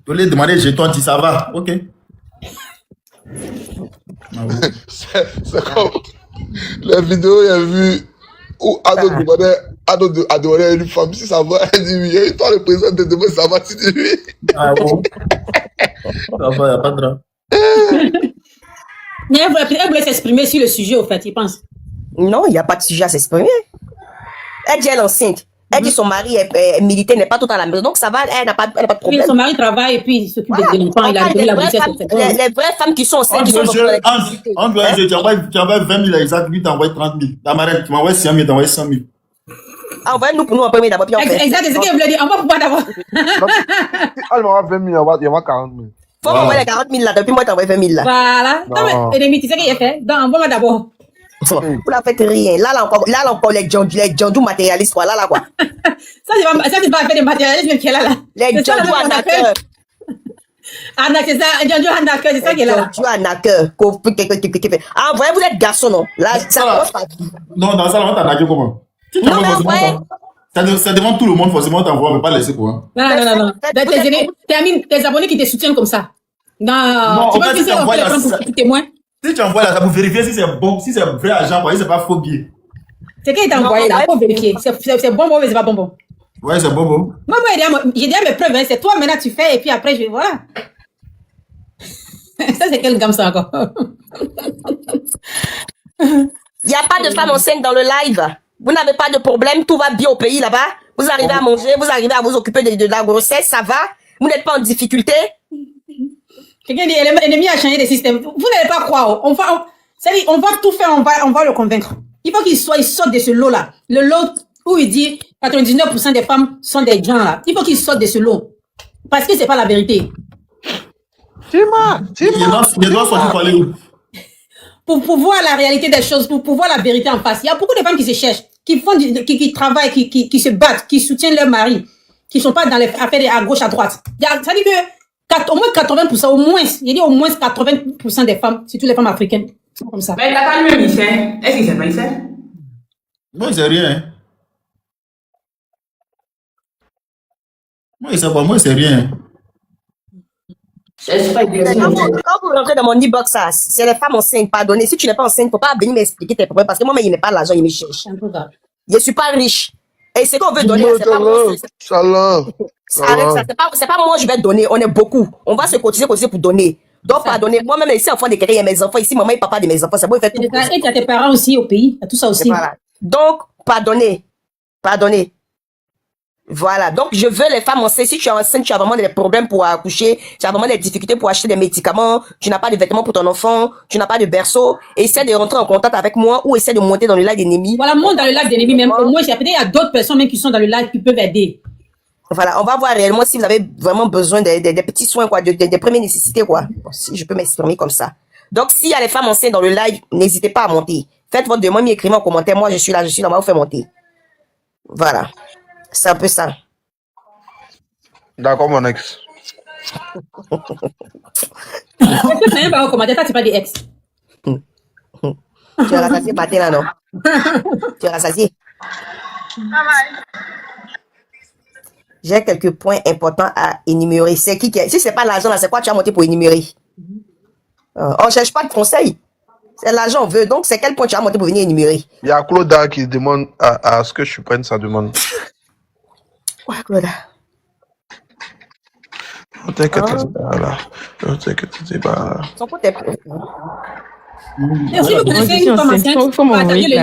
Tu lui demander jeton, tu dis ça va. Ok. C'est comme la vidéo, il a vu où Ado demandait à une femme si ça va. Elle dit oui. Et toi, le président te demande ça va. Tu dis oui. Ah bon? Ça va, il n'y a pas de drame. Mais elle voulait s'exprimer sur le sujet, au fait, il pense. Non, il n'y a pas de sujet à s'exprimer. Elle dit elle est enceinte. Elle dit son mari est militaire, n'est pas tout à la maison. Donc ça va, elle n'a pas de Oui, problème. son mari travaille et puis il s'occupe Voilà. des enfants, il a donné la grossesse. Les vraies femmes qui sont enceintes, qui sont dans l'activité. En doit tu envoies 20 000 exact, lui t'envoies 30 000. Ta marraine, tu m'envoies 100 000, t'envoies 100 000. Envoyez-nous pour nous en premier d'abord, puis on fait. Exact, c'est ce qu'elle voulait dire. On va pouvoir d'abord. Elle m'aura 20 000, il y aura 40 000. Faut m'envoyer les 40 000 là, depuis moi t'envoies 20 000 là. Voilà. Non, mais Edemi, tu sais qu'il a fait. Donc, envoie-moi d'abord. Vous la faites rien. Là encore les Djandou matérialistes, quoi. Là, quoi. Ça, c'est pas fait de matérialisme qui est là. Les Djandou arnaqueurs. Arnaque, c'est ça. Djandou arnaqueur, c'est ça qui est là. Djandou arnaqueurs. Ah, voyez, vous êtes garçon, non? Là, ça commence par qui? Non, dans ça, on t'a nagué comment? Si tu Non, envoies mais forcément, ça demande tout le monde, forcément, t'envoies, on ne peut pas laisser quoi. Non. Tes abonnés qui te soutiennent comme ça. Non, tu en vois fait, que si c'est t'envoies un la- peu témoin. Si tu envoies là, ça pour vérifier si c'est bon, si c'est vrai agent, quoi, si c'est pas faux billet. C'est qu'il t'a envoyé là, faut vérifier. C'est bon, mais c'est pas bon. Ouais, c'est bon. Moi, j'ai déjà mes preuves, hein. C'est toi maintenant tu fais et puis après, voilà. Ça, c'est quelle gamme ça encore? Il n'y a pas de femme enceinte dans le live. Vous n'avez pas de problème, tout va bien au pays là-bas. Vous arrivez à manger, vous arrivez à vous occuper de la grossesse, ça va. Vous n'êtes pas en difficulté. Quelqu'un dit, l'ennemi a changé de système. Vous n'allez pas croire. On va tout faire, on va le convaincre. Il faut qu'il sorte de ce lot-là. Le lot où il dit 99% des femmes sont des gens là. Il faut qu'il sorte de ce lot. Parce que c'est pas la vérité. Il doit sortir pour aller où? Pour voir la réalité des choses, pour voir la vérité en face. Il y a beaucoup de femmes qui se cherchent, qui travaillent, qui se battent, qui soutiennent leur mari, qui sont pas dans les affaires à gauche, à droite. Ça dit que au moins 80%, au moins 80% des femmes, surtout les femmes africaines, sont comme ça. Mais t'as pas lu Michel? Est-ce qu'il sait pas Michel? Moi, il sait rien. Hein. Moi, il sait pas, moi, il sait rien. Quand vous rentrez dans mon e-box, c'est les femmes enceintes. Pardonnez, si tu n'es pas enceinte, il ne faut pas venir m'expliquer tes problèmes parce que moi, il n'est pas l'argent, il me cherche. Je ne suis pas riche. Et ce qu'on veut donner, c'est pas moi. C'est pas moi, je vais donner. On est beaucoup. On va se cotiser pour donner. Donc, pardonnez. Moi-même, ici, enfant de créer mes enfants. Ici, maman et papa de mes enfants. C'est bon, il fait tout. Et tu as tes parents aussi au pays. Il y a tout ça aussi. Voilà. Donc, pardonnez. Voilà, donc je veux les femmes enceintes. Si tu es enceinte, tu as vraiment des problèmes pour accoucher, tu as vraiment des difficultés pour acheter des médicaments, tu n'as pas de vêtements pour ton enfant, tu n'as pas de berceau, essaie de rentrer en contact avec moi ou essaie de monter dans le live d'ennemi. Voilà, monte dans le live d'ennemi même. Au moins, peut-être il y a d'autres personnes même qui sont dans le live qui peuvent aider. Voilà, on va voir réellement si vous avez vraiment besoin des petits soins, quoi, des premières nécessités, quoi. Bon, si je peux m'exprimer comme ça. Donc, s'il y a les femmes enceintes dans le live, n'hésitez pas à monter. Faites votre demande, écrivez en commentaire. Moi, je suis là, on va vous faire monter. Voilà. C'est un peu ça. D'accord, mon ex. Tu n'as pas commentaire, toi, tu pas des ex. Tu as rassasié matin là, non? Tu as rassasié? J'ai quelques points importants à énumérer. C'est qui est? Si c'est pas l'argent là, c'est quoi tu as monté pour énumérer? On cherche pas de conseils. C'est l'argent on veut. Donc, c'est quel point tu as monté pour venir énumérer? Il y a Claude qui demande à ce que je prenne sa demande. Ouais, Claude. Non, t'inquiète, là. Non, t'inquiète, c'est pas... Son compte est... Merci beaucoup. Il faut m'envoyer le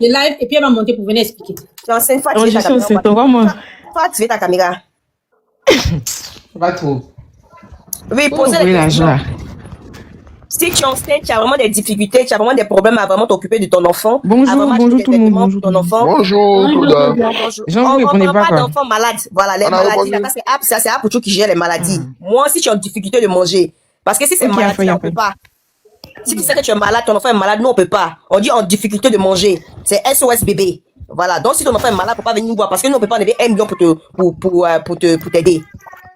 live et puis elle va monter pour venir expliquer. Tu es enceinte, faut activer ta caméra. Faut activer ta caméra. Pas trop. Oui, posez les questions. Si tu es enceinte, tu as vraiment des difficultés, tu as vraiment des problèmes à vraiment t'occuper de ton enfant. Bonjour, à vraiment bonjour acheter tout des le monde. vêtements Bonjour pour tout ton le monde. enfant. Bonjour, Claude. Bonjour. Jean, vous On ne répondez prend pas pas quoi. d'enfants malades. Voilà, les On a maladies, là, répondu. ça c'est Apoucho qui gère les maladies. Moi, si tu es en difficulté de manger, parce que si c'est Ok, maladie, là, on peut pas. Si tu sais que tu es malade, ton enfant est malade, nous on peut pas. On dit en difficulté de manger. C'est SOS bébé. Voilà. Donc si ton enfant est malade, faut pas venir nous voir parce que nous on peut pas enlever 1 million pour t'aider.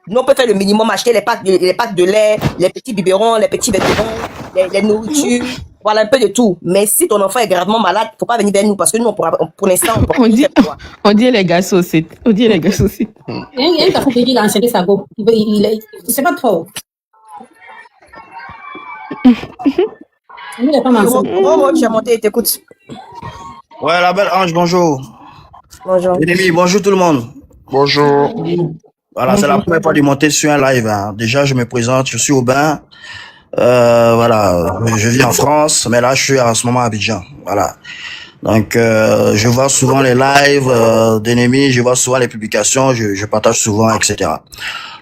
Nous on peut faire le minimum, acheter les packs de lait, les petits biberons, les petits vêtements, les nourritures. Voilà un peu de tout. Mais si ton enfant est gravement malade, faut pas venir vers nous parce que nous pour l'instant on pourra On dit, rien faire pour toi. on dit les gars saucettes. On dit les gars saucettes. Il y a un garçon qui dit qu'il a enseigné sa go. C'est pas trop. Lui, il est pas enceinte. Bon, tu as monté et t'écoutes. Ouais, la belle Ange, bonjour. Bonjour. Ennemi, bonjour tout le monde. Bonjour. Voilà, c'est la première fois de monter sur un live. Hein. Déjà, je me présente, je suis Aubin. Voilà, je vis en France, mais là, je suis en ce moment à Abidjan. Voilà. Donc, je vois souvent les lives d'ennemis, je vois souvent les publications, je partage souvent, etc.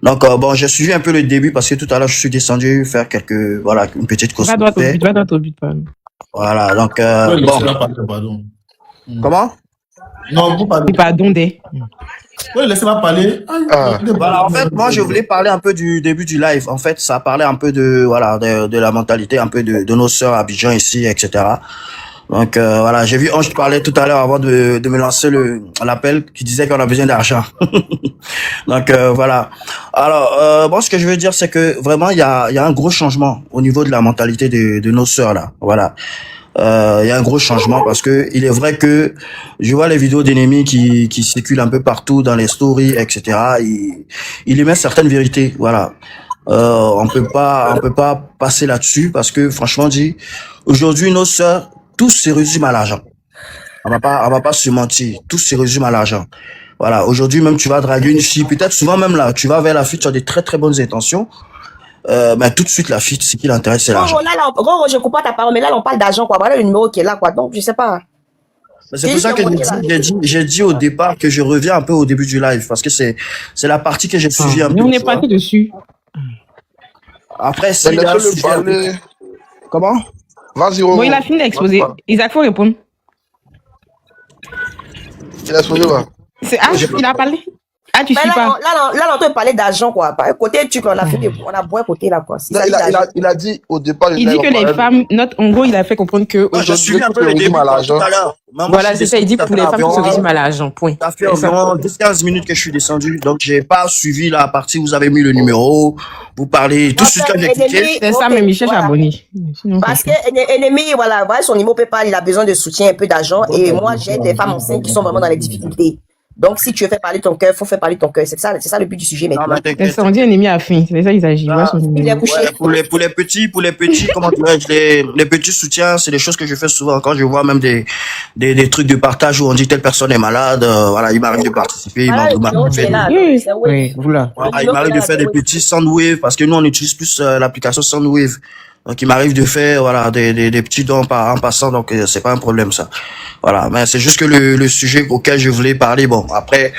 Donc, bon, j'ai suivi un peu le début parce que tout à l'heure, je suis descendu faire une petite course. Va droit au but, va droit au but, pardon. Voilà, donc, bon. Pardon. Comment? Non, vous parlez. Pardon des. Oui, laissez-moi parler. Voilà, en fait, moi, je voulais parler un peu du début du live. En fait, ça parlait un peu de la mentalité, un peu de nos sœurs à Abidjan ici, etc. Donc, voilà, j'ai vu Ange parler tout à l'heure avant de me lancer l'appel qui disait qu'on a besoin d'argent. Donc, voilà. Alors, bon, ce que je veux dire, c'est que vraiment, il y a un gros changement au niveau de la mentalité de nos sœurs, là. Voilà. Il y a un gros changement parce que il est vrai que je vois les vidéos d'ennemis qui circulent un peu partout dans les stories, etc. Il émet certaines vérités, voilà. On peut pas passer là-dessus parce que franchement dit, aujourd'hui nos sœurs, tout se résume à l'argent. On va pas se mentir, tout se résume à l'argent. Voilà, aujourd'hui même tu vas draguer une fille, peut-être souvent même là, tu vas vers la fille, tu as des très très bonnes intentions. Mais tout de suite la fille, ce qui l'intéresse c'est l'argent. Gros, je comprends ta parole, mais là on parle d'argent quoi. Voilà le numéro qui est là quoi. Donc je sais pas. C'est pour ça que j'ai dit au départ que je reviens un peu au début du live parce que c'est la partie que j'ai suivie un peu. Mais on est parti dessus. Après, si Mais laissez-le parler. Comment? Vas-y, Bon, il a fini d'exposer. Isaac, faut répondre. Il a exposé, va. C'est il a parlé. Ah, tu Mais suis pas. là, on te parlait d'argent, quoi. Par côté, on a fait on a beau côté, là, quoi. Non, il a dit au départ. Il dit que les femmes, en gros, il a fait comprendre que. Moi, je suis un peu le début tout à l'heure. Voilà, c'est ça. Il dit pour les femmes qui se résument à l'argent. Point. Ça fait environ 10-15 minutes que je suis descendu. Donc, j'ai pas suivi la partie où vous avez mis le numéro. Vous parlez tout de suite quand j'ai cliqué. C'est ça, mais Michel Charbonnier. Parce que ennemi, voilà, son niveau PayPal, il a besoin de soutien, un peu d'argent. Et moi, j'aide les femmes enceintes qui sont vraiment dans les difficultés. Donc, si tu veux faire parler ton cœur, faut faire parler ton cœur. C'est ça le but du sujet maintenant. On dit ennemi à fin. C'est ça, il s'agit. Il est couché. Pour les petits, comment dirais-je, les petits soutiens, c'est des choses que je fais souvent quand je vois même des trucs de partage où on dit telle personne est malade, voilà, il m'arrive de participer, il m'arrive de faire des petits Soundwave parce que nous on utilise plus l'application Soundwave. Donc il m'arrive de faire voilà des petits dons en passant, donc c'est pas un problème ça. Voilà, mais c'est juste que le sujet auquel je voulais parler, bon après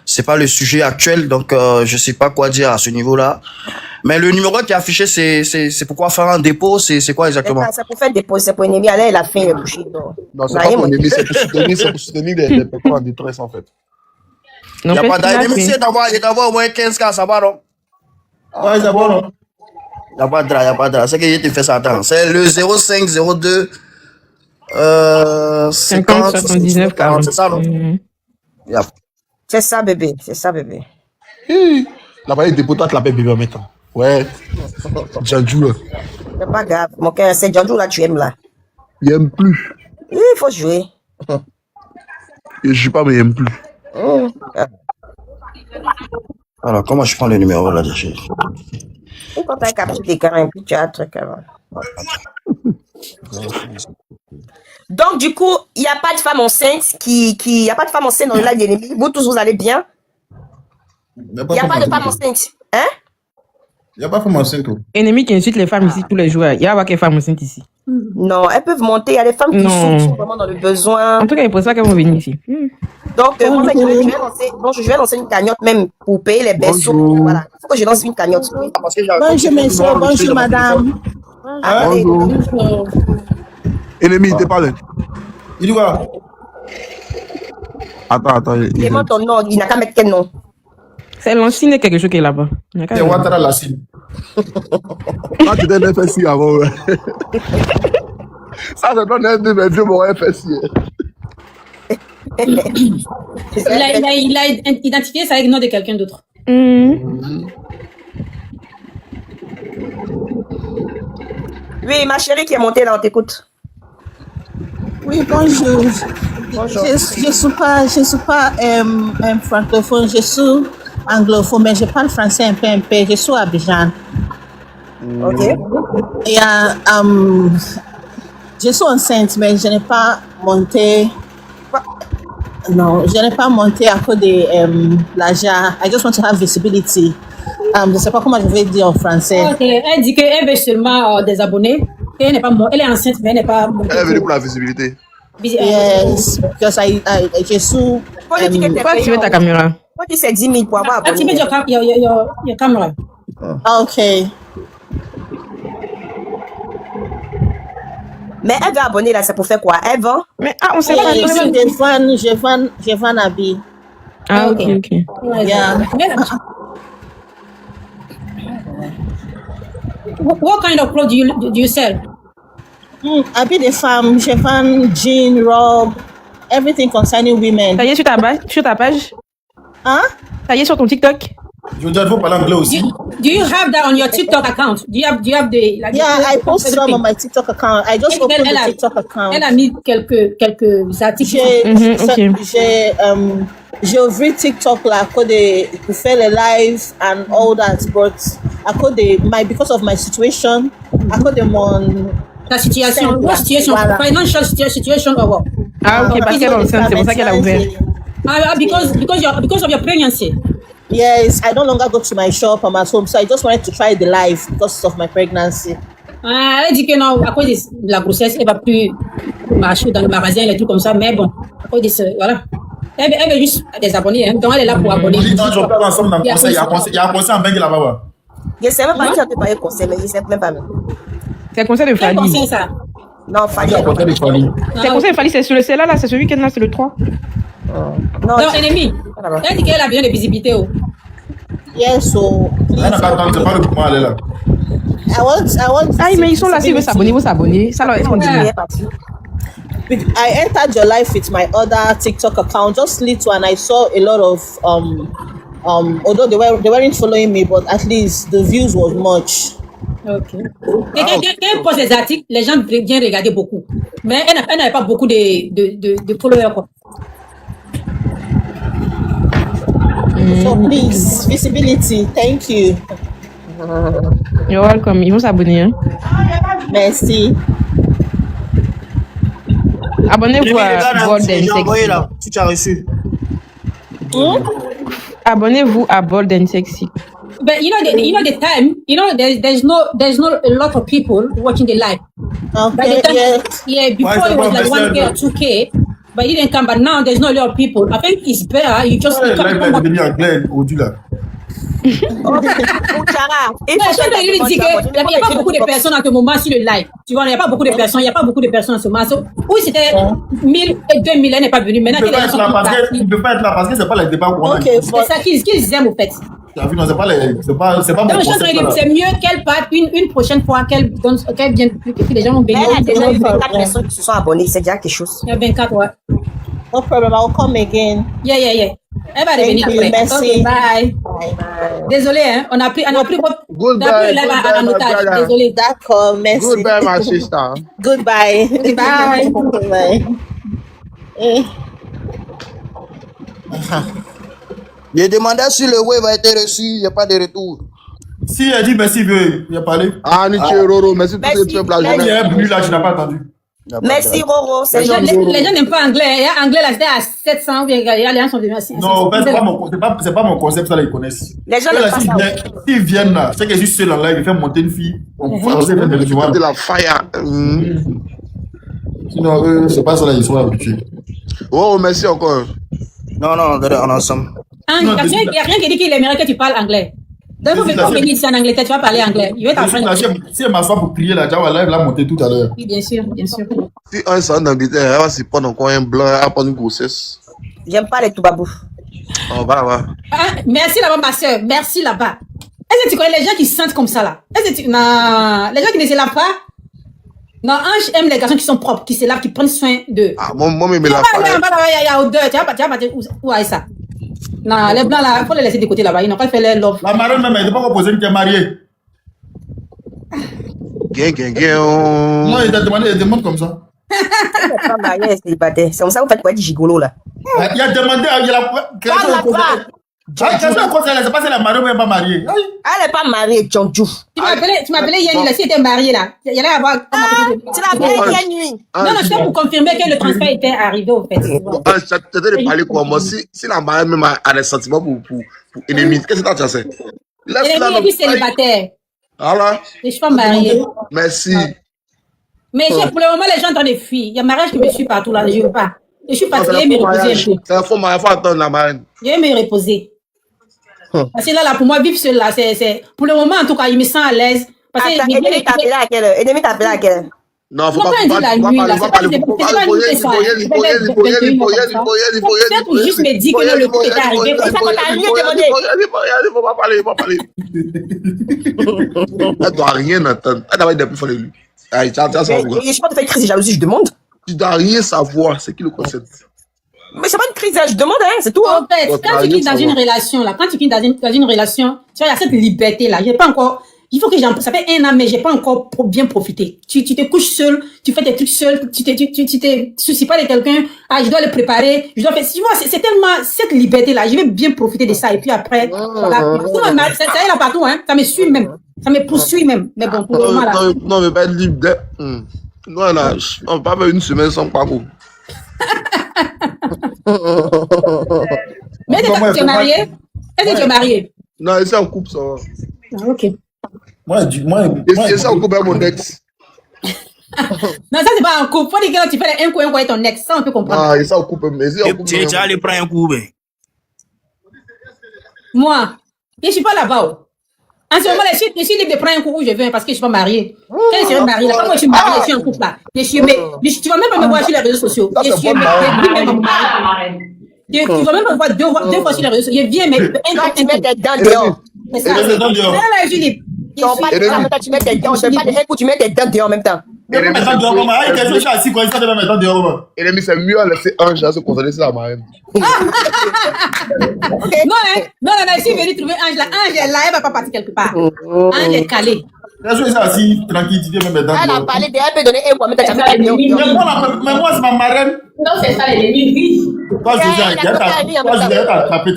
c'est pas le sujet actuel, donc je sais pas quoi dire à ce niveau-là. Mais le numéro qui est affiché, c'est pourquoi faire un dépôt, c'est quoi exactement? C'est pour faire un dépôt, c'est pour ennemi. Allez, il a fait le boucher. Non, c'est pas pour ennemi, c'est pour soutenir les personnes en détresse en fait. Il n'y a pas d'ennemi, c'est d'avoir au moins 15 cas, ça va non? Ouais, ça va non? Il n'y a pas de drap, c'est que je te fais ça attends. C'est le 05 02 50 79 40, c'est ça non? C'est ça bébé, c'est ça bébé. La parole des potes, tu l'appelles bébé en même temps. Ouais. Djandjou là. C'est pas grave, mon cœur, c'est Djandjou là, tu aimes là. Il aime plus. Il faut jouer. Je joue pas, mais il aime plus. Alors, comment je prends le numéro là déjà? Et quand tu as capté d'écran, et puis tu as un truc avant. Donc, du coup, il n'y a pas de femme enceinte il n'y a pas de femme enceinte dans le live d'ennemi. Vous tous, vous allez bien? Il n'y a pas de femme enceinte. Hein? Il n'y a pas de femme enceinte. Ennemi qui insulte les femmes ici tous les jours. Il y a pas que femmes enceintes ici. Non, elles peuvent monter. Il y a des femmes qui sont vraiment dans le besoin. En tout cas, il ne pense pas qu'elles vont venir ici. Donc, moi, je vais lancer une cagnotte même pour payer les berceaux. Voilà. Il faut que je lance une cagnotte. Bonjour, monsieur. Bonjour, madame. Attendez. Bonjour. Ennemi, il te parle. Il dit quoi? Attends. Demande ton nom, il n'a qu'à mettre quel nom. C'est l'ancien quelque chose qui est là-bas. C'est Ouattara Lassine. Ah, tu étais un FSI avant, ouais. Ça, c'est ton FD, mais Dieu m'aurait FSI. Il a identifié ça avec le nom de quelqu'un d'autre. Oui, ma chérie qui est montée là, on t'écoute. Oui, bonjour. Bonjour. Je suis pas francophone, je suis anglophone, mais je parle français un peu. Je suis à Abidjan. Ok. Et je suis enceinte, mais je n'ai pas monté. Non, je n'ai pas monté à cause de l'argent. I just want to have visibility. Je ne sais pas comment je vais dire en français. Ok, elle dit qu'elle veut seulement des abonnés. Elle est enceinte, mais elle n'est pas. Elle est venue pour la visibilité. Yes, because je suis. Pourquoi tu veux ta caméra? Pourquoi tu sais 10 000 pour avoir Activate abonné? your camera. Ok. Mais elle veut abonner là, c'est pour faire quoi? Elle vend? Mais on sait pas. Je vends habits. Ah, ok. Yeah. What kind of clothes do you sell? Habits de femmes, je vends jeans, robes, everything concerning women. Ça y est sur ta page? Hein? Ça y est sur ton TikTok? Je veux dire, il faut parler anglais aussi. Do you have that on your TikTok account? Do you have the like? Yeah, I post some on my TikTok account. I just opened the TikTok account. Elle a mis quelques articles. J'ai ouvert TikTok là pour faire les lives and all that, but because of my situation, à cause de mon ta situation, what situation? Voilà. Financial situation or what? Ah, ok, parce qu'elle est enceinte, c'est pour ça qu'elle a ouvert. Because of your pregnancy. Yes, I no longer go to my shop. I'm at home, so I just wanted to try the life because of my pregnancy. Elle dit que non, à cause de la grossesse, elle va plus marcher dans le magasin, les trucs comme ça, mais bon, à cause de ce, voilà. Elle veut juste des abonnés, hein, donc elle est là pour abonner. On dit quand on parle ensemble dans le conseil, il y a un conseil en Bengue là-bas. Ouais. Je ne sais même pas qui a te parlé conseil, mais je ne sais même pas même. C'est le conseil de Quel Fali. conseil ça? Non, Fali. C'est C'est le conseil de Fali, c'est celui-là, là, c'est ce week-end-là, c'est le 3. Non, ennemi. Elle dit qu'elle a besoin de visibilité. Yes, so Elle n'a pas attendre, c'est pas le moment, elle est là. I want. Ah, mais ils sont là, s'ils veulent s'abonner, ils vont s'abonner. Ça leur est qu'on dit. I entered your life with my other TikTok account, just little, and I saw a lot of although they weren't following me, but at least the views was much. Ok. Et quand elle poste les articles, les gens viennent regarder beaucoup. Mais elle n'avait pas beaucoup de followers, quoi. So please, visibility, thank you. You're welcome. Ils vont s'abonner. Hein. Merci. Abonnez-vous à Bold and Sexy. Là, tu as reçu. Abonnez-vous à Bold and Sexy. But you know the time, there's no a lot of people watching the live. Okay, Before it was like 1K or 2K, but it didn't come. But now there's no a lot of people. I think it's better you just Live est devenu anglais aujourd'hui là. Il n'y a pas beaucoup de personnes en ce moment sur le live. Tu vois, il n'y a pas beaucoup de personnes en ce moment. Oui, c'était 1000 et 2000, elle n'est pas venue. Maintenant, Il ne peut pas être là parce que ce n'est pas le débat qu'on a. C'est ça qu'ils aiment, au fait. C'est pas mon concept. C'est mieux qu'elle parte une prochaine fois, qu'elle vienne plus, que les gens vont venir. Il y a déjà 24 personnes qui se sont abonnées, c'est déjà quelque chose. Il y a 24, ouais. No problem, I'll come again. Yeah. Elle va revenir après. Merci. Okay, bye. Désolé, hein. On a pris le live en otage. Désolé. D'accord, merci. Goodbye, my sister. Goodbye. Bye. Bye. J'ai demandé si le web a été reçu, il n'y a pas de retour. Si elle dit merci, il a parlé. Ah, Niché Roro, merci pour tes trucs la Il journée. est venu là, tu n'as pas entendu. Merci Roro, c'est Les gens n'aiment pas anglais. Il y a anglais là, c'était à 700. Les gens sont venus à 600. Non, c'est pas mon concept, ça là, ils connaissent. Les gens n'aiment pas ça. S'ils viennent là, c'est que je suis seul en live, il fait monter une fille. On fait De la fire. Sinon, eux, c'est pas ça là, ils sont habitués. Oh, merci encore. Non, on est ensemble. Il n'y a rien qui dit qu'il aimerait que tu parles anglais. Donc, il faut venir ici en Angleterre, tu vas parler anglais. Je vais t'apprendre. Si elle m'assoit pour prier là, tu vois, elle va monter tout à l'heure. Oui, bien sûr, bien sûr. Si un est en Angleterre, elle va se prendre encore un blanc, elle va prendre une grossesse. J'aime pas les toubabous. On va. Ah, merci là-bas, ma soeur. Merci là-bas. Est-ce que tu connais les gens qui se sentent comme ça là? Est-ce que tu... Non, les gens qui ne se lavent pas. Non, Ange aime les garçons qui sont propres, qui se lavent, qui prennent soin d'eux. Ah, moi, mais me lave pas. Il y a odeur. Tu vas partir où est ça? Non, les blancs là, il faut les laisser de côté là-bas. Ils n'ont pas fait leur love. La marraine même, elle ne peut pas proposer qu'elle est mariée. Non, il t'a demandé, elle demande comme ça. Elle n'est pas mariée, elle est célibataire. C'est comme ça que vous faites quoi du gigolo là? Il a demandé, il a c'est pas si elle est mariée ou elle n'est pas mariée. Elle n'est pas mariée, Djondjou. Tu m'appelais Yanni, là, si elle était mariée là. Il y allait avoir. Tu l'as appelé Yanni. Non, c'est pour confirmer que le transfert était arrivé au fait. Tu as de parler quoi, moi? Si la marraine même a des sentiments pour ennemi, qu'est-ce que tu as fait? Ennemi est célibataire. Voilà. Je ne suis pas mariée. Merci. Mais pour le moment, les gens sont en train de fuir. Il y a mariage qui me suit partout là, je ne veux pas. Je suis fatiguée, me reposer un peu. C'est un faux mariage, il faut attendre la marraine. Je vais me reposer. Parce que là, pour moi, vivre seul là, c'est. Pour le moment, en tout cas, il me sent à l'aise. Parce que. Ennemi t'appelle à quelle heure? Ennemi t'appelle à quelle heure? Non, faut pas parler. Juste me dire que le coup est arrivé. Ça qu'on t'a rien demandé. Faut pas parler. Elle doit rien entendre. Elle doit être des plus forts de lui. Je suis pas de faire crise de jalousie, je demande. Tu dois rien savoir, c'est qui le concept. Mais c'est pas une crise, je demande, hein, c'est tout. En fait, quand tu quittes dans une relation, là, tu vois, il y a cette liberté, là. J'ai pas encore, il faut que ça fait 1 an, mais j'ai pas encore bien profité. Tu te couches seul, tu fais tes trucs seul, tu te soucies pas de quelqu'un, je dois le préparer, je dois faire, tu vois, c'est tellement cette liberté, là. Je vais bien profiter de ça, et puis après, voilà. Ça est là partout, hein. Ça me suit même. Ça me poursuit même. Mais bon, pour le moment, là. Non, mais pas être libre. Non, là, on va pas faire une semaine sans parcours. Mais tu es marié? Est-ce que tu es marié? Non, c'est en couple, ça va. Ah, ok. Et ça en couple avec mon ex. Non, ça c'est pas en couple. Faut dire que tu fais un coup avec ton ex. Ça on peut comprendre. Ah, et ça en couple, mais c'est en couple. Tu allais prendre un coup, mais. Moi, je suis pas là-bas. En ce moment, je suis libre de prendre un coup où je veux parce que je suis pas mariée. Quand je serai mariée, là, moi je suis mariée, je suis en couple là. Tu vas même pas me voir sur les réseaux sociaux. Tu vas même pas me voir deux fois sur les réseaux sociaux. Je viens, mais tu mets tes dents dehors. C'est ça. Non, je suis libre. Tu mets tes dents, tu mets tes dents dehors en même temps. Et c'est mieux à laisser Ange à se concentrer sur la marraine. Non, je suis venu trouver Ange là. Ange est là, elle va pas partir quelque part. Ange est calé. Elle a parlé de elle peut donner un mois, mais t'as jamais mais moi, c'est ma marraine. Non, c'est ça, les ennemis. Toi, Josiane, t'as attrapé.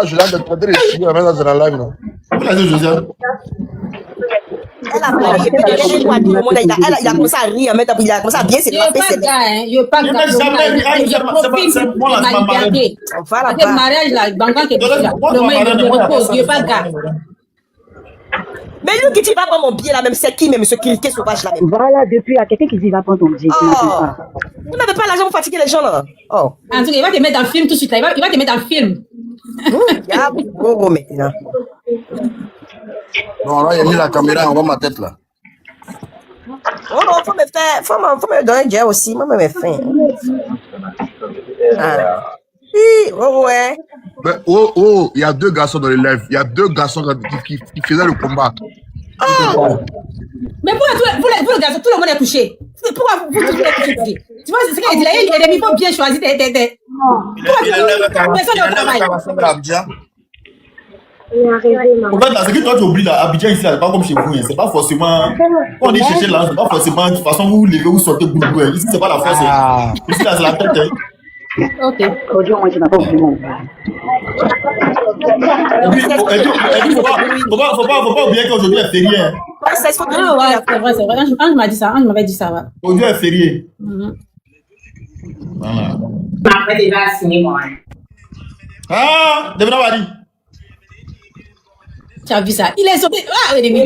Je l'ai attrapé les chiens, mais dans la live, là. Josiane. Elle a parlé, il a commencé à rire, il a commencé à bien se frapper. Je veux pas de gars. Mariage là, Bangan qui est là. Le mec de repos, je veux pas de gars. Mais lui qui dit va prendre mon billet là, même c'est qui, même ce criquet sauvage là même. Voilà, depuis il y a quelqu'un qui dit va prendre ton billet. Vous n'avez pas l'argent pour fatiguer les gens là. Oh. En tout cas, il va te mettre dans le film tout de suite là. Il va te mettre dans le film. Gros maintenant. Bon, là, il a mis la caméra en bas de ma tête là. Oh non, faut me donner un jet aussi. Moi, je me fais. Ouais. Mais il y a 2 garçons dans les lives. Il y a 2 garçons qui faisaient le combat. Mais pour les garçons, tout le monde est couché. Pourquoi vous tous êtes couchés? Tu vois, c'est ce qu'il dit là. Il faut bien choisir des. Pourquoi personne ne travaille? En fait, là, ce que toi tu oublies là, Abidjan ici, c'est pas comme chez vous. C'est pas forcément. Quand on est cherché là, c'est pas forcément. De toute façon, vous levez, vous sortez boulot. Ici, c'est pas la force. Ici, là, c'est la tête. Ok. Aujourd'hui, moi, je n'ai pas oublié mon père. Faut pas oublier qu'aujourd'hui est férié. Ouais, c'est vrai. Ange m'a dit ça. Ange m'avait dit ça. Ouais. Aujourd'hui est férié. Voilà. Après, déjà signé moi. Ah, Devina Wadi. Tu as vu ça? Il est sorti. Ah, il est mis.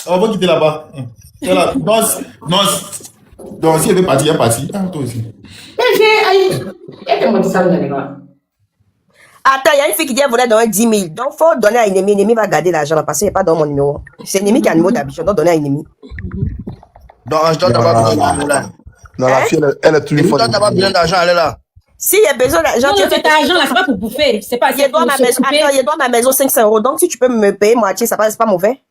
On va quitter là-bas. Non, si elle veut partir, elle est partie. Ah, toi aussi. Attends, il y a une fille qui dit qu'elle voulait donner 10 000. Donc, il faut donner à Ennemi. Ennemi va garder l'argent là, parce qu'il n'est pas dans mon numéro. C'est Ennemi qui a le numéro d'Abidjan, donc donner à Ennemi. Donc, je dois t'avoir besoin d'argent. Non, la fille, elle est toujours forte. Tu dois besoin d'argent, elle est là. S'il y a besoin d'argent, tu fais ta argent là, c'est pas pour bouffer. C'est pas, il doit ma maison. Attends, il doit ma maison 500 €. Donc, si tu peux me payer moitié, c'est pas mauvais.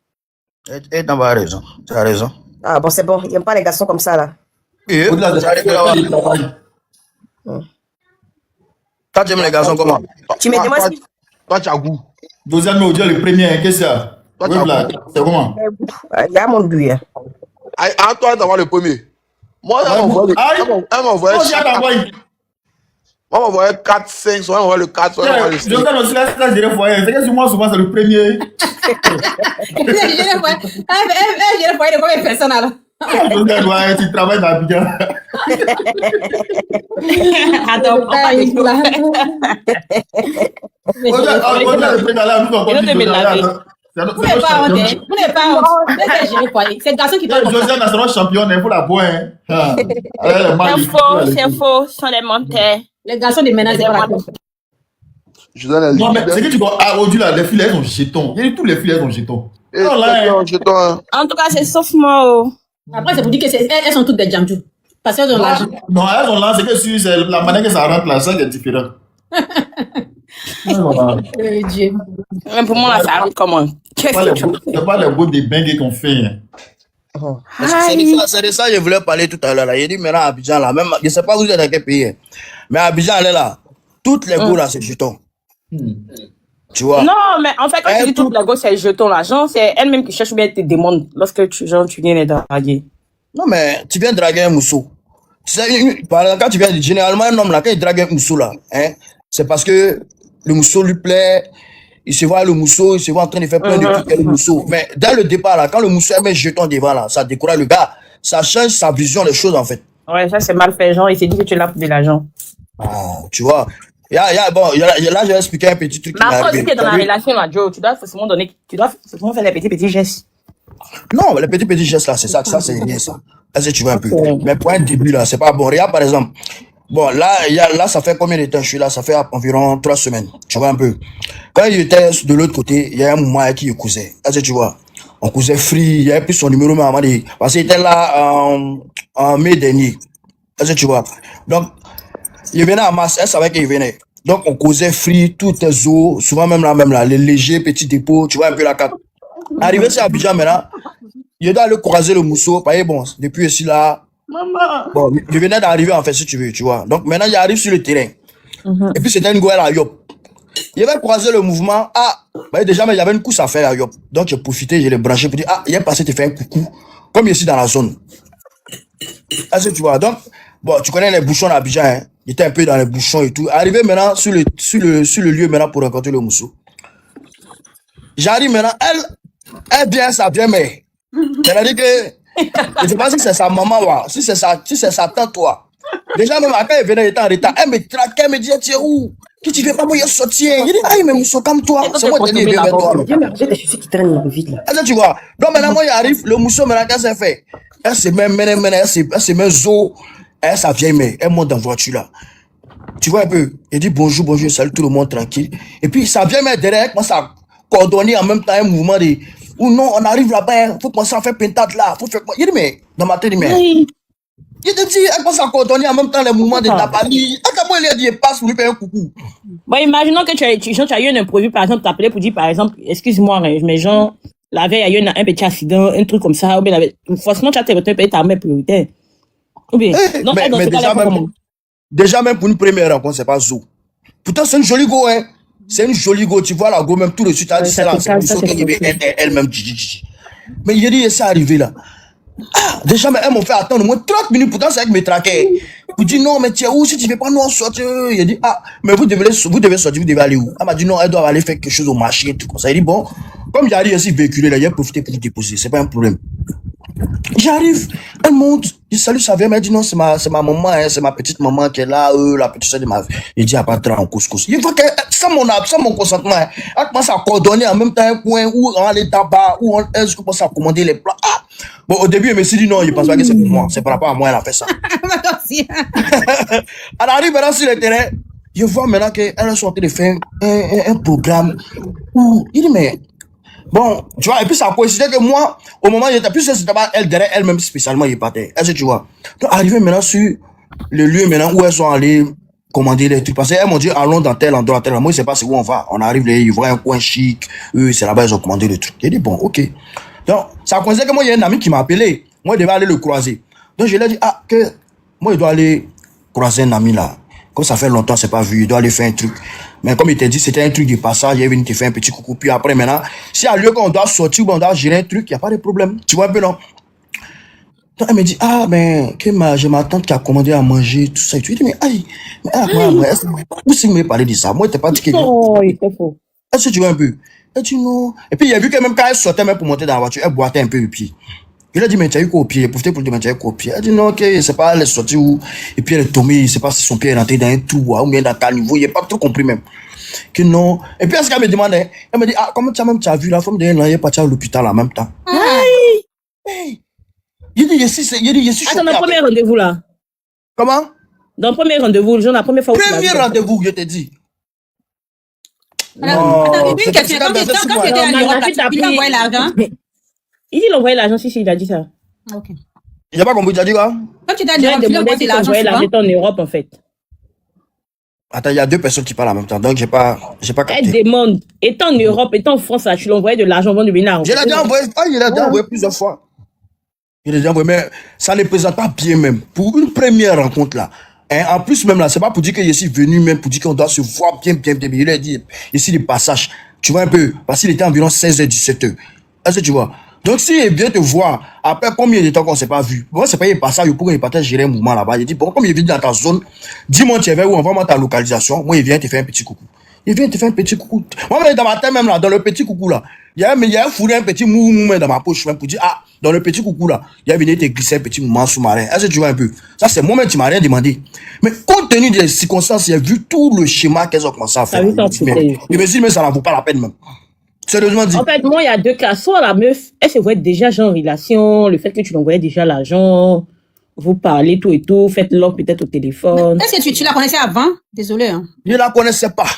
Et tu as raison. Tu as raison. Ah bon, c'est bon. Il n'aime pas les garçons comme ça là. Et au-delà de ça, toi, tu aimes les garçons comment? Tu me demandes si... Toi, tu as goût. Deuxième audio, le premier, qu'est-ce que c'est? C'est comment? Il y a mon but. À toi d'avoir le premier. Moi, elle m'envoyait 4, 5, soit elle m'envoyait le 4, soit elle m'envoyait le 5. Je donne aussi la gérée foyer. C'est que moi, souvent, c'est le premier. Elle gérée foyer de combien de personnes alors? Tu travailles dans Abidjan. Attends, on va le premier là, nous vous n'êtes pas honte, vous n'êtes pas honte. C'est le garçon qui parle. Josiane nationale championne, il faut la boire. C'est faux, ce sont des menteurs. Les garçons des ménages, c'est pas la Je donne non, mais c'est que tu dois. Ah, aujourd'hui, là, les filles, elles ont jetons. Il y a tous les filles, elles ont jetons. En tout cas, c'est sauf moi. Après, c'est pour dire qu'elles sont toutes des jamjou. Parce qu'elles ont l'argent. Non, elles ont l'argent, c'est que si c'est la manière que ça rentre là, ça est différent. Dieu. Même pour moi, ça rentre comment? C'est pas les bouts des bengues qu'on fait. C'est de ça que je voulais parler tout à l'heure. Il dit maintenant à Abidjan là, même, je ne sais pas où vous êtes dans quel pays, mais à Abidjan, elle est là. Toutes les go là, c'est jetons. Tu vois? Non, mais en fait, quand tu dis toutes les go, c'est jetons là. Genre, c'est elle-même qui cherche bien tes demandes lorsque tu viens les draguer. Non, mais tu viens draguer un mousseau. Tu sais, par exemple, quand tu viens, généralement, un homme là, quand il drague un mousseau là, hein, c'est parce que le mousseau lui plaît. Il se voit le mousseau, il se voit en train de faire plein de trucs avec le mousseau. Mais dès le départ, là, quand le mousseau met jeton devant, là, ça décourage le gars. Ça change sa vision des choses, en fait. Ouais, ça, c'est mal fait. Genre, il s'est dit que tu es là pour de l'argent. Ah, tu vois. Là, je vais expliquer un petit truc. Mais après, si tu es dans la relation, là, Joe, tu dois forcément faire des petits gestes. Non, les petits gestes, là, c'est ça, c'est bien, ça. Là, si tu vois un peu. Mais pour un début, là, c'est pas bon. Regarde, par exemple. Bon, là, ça fait combien de temps je suis là? Ça fait environ 3 semaines. Tu vois un peu. Quand il était de l'autre côté, il y a un moment qui causait. Est-ce que tu vois? On causait free, il y avait plus son numéro, mais avant de... Parce qu'il était là en mai dernier. Est-ce que tu vois? Donc, il venait en masse, elle savait qu'il venait. Donc, on causait free, toutes les eaux, souvent même là, les légers petits dépôts, tu vois un peu la carte. Arrivé sur Abidjan maintenant, il doit aller croiser le mousseau, parce que bon, depuis ici là, bon, je venais d'arriver en fait, si tu veux, tu vois. Donc maintenant, j'arrive sur le terrain. Et puis c'était une gueule à Yop. Il avait croisé le mouvement. Ah, bah, déjà, mais il y avait une course à faire à Yop. Donc j'ai profité, je l'ai branché pour dire, ah, il est passé te faire un coucou, comme ici dans la zone. Ah, tu vois. Donc, bon, tu connais les bouchons d'Abidjan, hein. Il était un peu dans les bouchons et tout. Arrivé maintenant sur le lieu maintenant pour rencontrer le mousseau. J'arrive maintenant, elle vient, ça vient, mais. Elle a dit que. Je ne sais pas si c'est sa maman, si c'est sa tante, toi. Déjà, même quand elle venait, elle était en retard. Elle me traquait, elle me disait, tu es où? Qui tu fais pas, moi, il sortir. Il dit, aïe, mais Mousso, comme toi. C'est moi qui t'ai dit, viens vers toi. J'ai des chaussures qui traînent vite là. Est-ce que tu vois? Donc maintenant, moi, il arrive, le Mousso, maintenant, qu'est-ce qu'elle fait? Elle se met, elle se met zo. Elle, sa vieille mère, elle monte dans la voiture là. Tu vois un peu? Elle dit bonjour, salut tout le monde, tranquille. Et puis, sa vieille mère derrière, elle commence à coordonner en même temps un mouvement de. Ou non, on arrive là-bas, il faut commencer à faire pentade là. Faut faire quoi? Il dit, mais, dans ma tête, mais. Il te dit, elle commence à coordonner en même temps les mouvements de Tapali. Comment il a dit, il passe pour lui faire un coucou? Bon, imaginons que tu as eu un imprévu, par exemple, t'appeler pour dire, par exemple, excuse-moi, mais genre, la veille, il y a eu un petit accident, un truc comme ça, ou bien, forcément, tu as payé ta mère prioritaire. Ou bien, donc, mais déjà, même pour une première rencontre, c'est pas zo. Pourtant, c'est une jolie go, hein. C'est une jolie go, tu vois la go même tout de suite, c'est elle-même. Mais il a dit, c'est arrivé là. Ah, déjà, mais elles m'ont fait attendre au moins 30 minutes, pourtant c'est elle qui me traquait. Vous dit non, mais tu es où? Si tu ne veux pas nous en sortir. Il a dit, ah, mais vous devez sortir, vous devez aller où? Elle m'a dit non, elle doit aller faire quelque chose au marché et tout comme ça. Il dit bon, comme j'arrive ici véhiculé là, il a profité pour vous déposer, c'est pas un problème. J'arrive, elle monte, je salue sa vieille, elle dit non, c'est ma maman, hein, c'est ma petite maman qui est là, la petite soeur de ma vie. Il dit, à pas en couscous. Il faut que, sans mon consentement, hein, elle commence à coordonner en même temps un coin où on a les tabacs, où elle commence à commander les plats. Ah! Bon, au début, elle me dit non, il pense pas que c'est pour moi, c'est par rapport à moi, elle a fait ça. Elle arrive maintenant sur le terrain, je vois maintenant qu'elle est sortie de faire un programme où il dit, mais bon, tu vois, et puis ça coïncidait que moi, au moment où j'étais plus, c'était pas elle derrière elle-même spécialement, il partait. Est-ce que tu vois? Donc, arrivé maintenant sur le lieu maintenant où elles sont allées commander les trucs, parce qu'elles m'ont dit, allons dans tel endroit, tel endroit. Moi, je sais pas où on va. On arrive là, ils voient un coin chic. Eux, c'est là-bas, ils ont commandé le truc. J'ai dit, bon, ok. Donc, ça coïncidait que moi, il y a un ami qui m'a appelé. Moi, je devais aller le croiser. Donc, je lui ai dit, ah, que moi, je dois aller croiser un ami là. Comme ça fait longtemps, c'est pas vu, il doit aller faire un truc. Mais comme il t'a dit, c'était un truc de passage, il est venu te faire un petit coucou. Puis après, maintenant, si à lieu qu'on doit sortir ou on doit gérer un truc, il n'y a pas de problème. Tu vois un peu, non? Donc, elle me dit, ah, ben, j'ai ma tante qui a commandé à manger, tout ça. Et tu lui dis, mais aïe, où c'est que vous me parlé de ça? Moi, t'es pas dit que. Oh, il est faux. Est-ce que tu vois un peu? Elle dit non. Et puis, il a vu que même quand elle sortait, même pour monter dans la voiture, elle boitait un peu le pied. Il a dit, mais tu as eu quoi au pied? Il a profité pour lui dire, mais tu as eu quoi au pied? Elle dit, non, ok, c'est pas, elle est sortie où, et puis elle est tombée, je sais pas si son pied est rentré dans un trou, ou bien dans ta niveau, il n'a pas trop compris même. Que non. Et puis, est-ce qu'elle me demandait, elle me dit, ah, comment tu as vu la femme de elle, elle est partie à l'hôpital en même temps. Aïe! Hey! Il dit, je suis Attends, dans le premier rendez-vous là. Comment? Dans le premier rendez-vous, genre la première fois où tu l'as vu. Premier rendez-vous, je t'ai dit. Alors, attends, une question. Quand tu étais à l'Europe, tu lui as envoyé l'argent? Il dit il envoyait l'argent, si, il a dit ça. Ok. J'ai pas compris, tu as dit quoi? Quand tu étais à l'Europe, tu lui as envoyé l'argent en Europe, en fait. Attends, il y a deux personnes qui parlent en même temps, donc j'ai pas capté. Elle demande, étant en Europe, étant en France, là, tu lui envoyais de l'argent avant de venir. Je l'ai déjà envoyé plusieurs fois. Je l'ai déjà envoyé, mais ça ne présente pas bien même. Pour une première rencontre là. Et en plus même là, c'est pas pour dire que je suis venu même, pour dire qu'on doit se voir bien. Je lui ai dit, ici les passages, tu vois un peu, parce qu'il était environ 16h, 17h. Est-ce que tu vois? Donc si il vient te voir, après combien de temps qu'on s'est pas vu, moi c'est pas un passage pour qu'il partage gérer un mouvement là-bas. Il dit, bon, comme il vient dans ta zone, dis-moi tu es vers où, envoie-moi ta localisation, moi il vient te faire un petit coucou. Il vient te faire un petit coucou. Moi, dans ma tête même là, dans le petit coucou là, il y a fourré un petit mouvement dans ma poche même pour dire, ah, dans le petit coucou là, il y a venu te glisser un petit mouvement sous-marin. Est-ce que tu vois un peu? Ça c'est moi-même, tu m'as rien demandé. Mais compte tenu des circonstances, j'ai vu tout le schéma qu'elles ont commencé à faire. Je me suis dit, mais ça n'en vaut pas la peine même. Sérieusement dit. En fait, moi, il y a deux cas. Soit la meuf, elle se voit déjà genre en relation, le fait que tu l'envoyais déjà l'argent, vous parlez tout et tout, faites l'offre peut-être au téléphone. Est-ce que tu la connaissais avant? Désolé. Hein. Je la connaissais pas.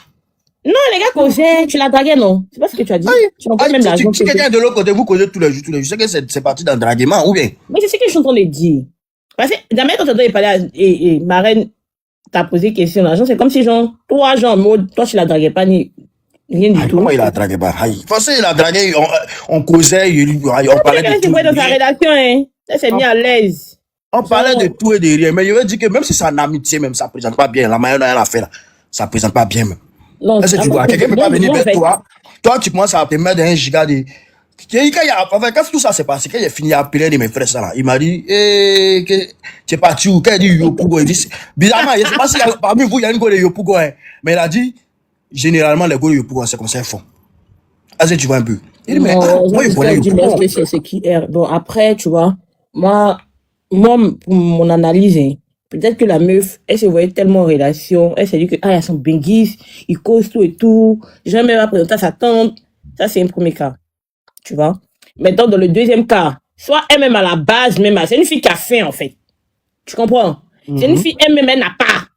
Non, les gars causaient, tu la draguais, non? C'est pas ce que tu as dit. Tu l'envoies même l'argent. Si quelqu'un de l'autre côté, vous causez tous les jours. Je sais que c'est parti dans le draguement, ou bien? Mais c'est ce que je suis en train de dire. Parce que, jamais quand tu as parlé et ma reine t'a posé question l'argent, c'est comme si genre, toi, genre, mode, toi, tu la draguais pas ni. Rien du tout. Comment il a dragué? Forcément, il a dragué, on causait, on parlait de tout. Dans sa relation, hein. Ça s'est mis à l'aise. On parlait de tout et de rien. Mais je veux dire que même si c'est en amitié, même ça présente pas bien. La manière dont elle a fait là, ça présente pas bien même. Non, est-ce que tu vois? Quelqu'un peut pas venir vers toi. Toi, tu commences à te mettre dans un giga de. Quand tout ça s'est passé, quand il a fini à appeler de mes frères, ça là, il m'a dit, tu es parti où? Quand il dit Yopougo, il dit, bizarrement, je sais pas si parmi vous, il y a une go de Yopougo, hein. Mais il a dit, généralement, les go de Yopougo, c'est comme ça, ils font. Est-ce que tu vois un peu? Il dit, mais, moi, il connaît Yopougo. C'est qui est. Bon, après, tu vois, moi, pour mon analyse, hein, peut-être que la meuf, elle se voyait tellement en relation, elle s'est dit que, ah, il y a son benguis, il cause tout et tout, jamais va présenter à sa tante. Ça, c'est un premier cas. Tu vois? Maintenant, dans le deuxième cas, soit elle-même à la base, même, c'est une fille qui a faim, en fait. Tu comprends? C'est une fille, elle-même, elle n'a pas.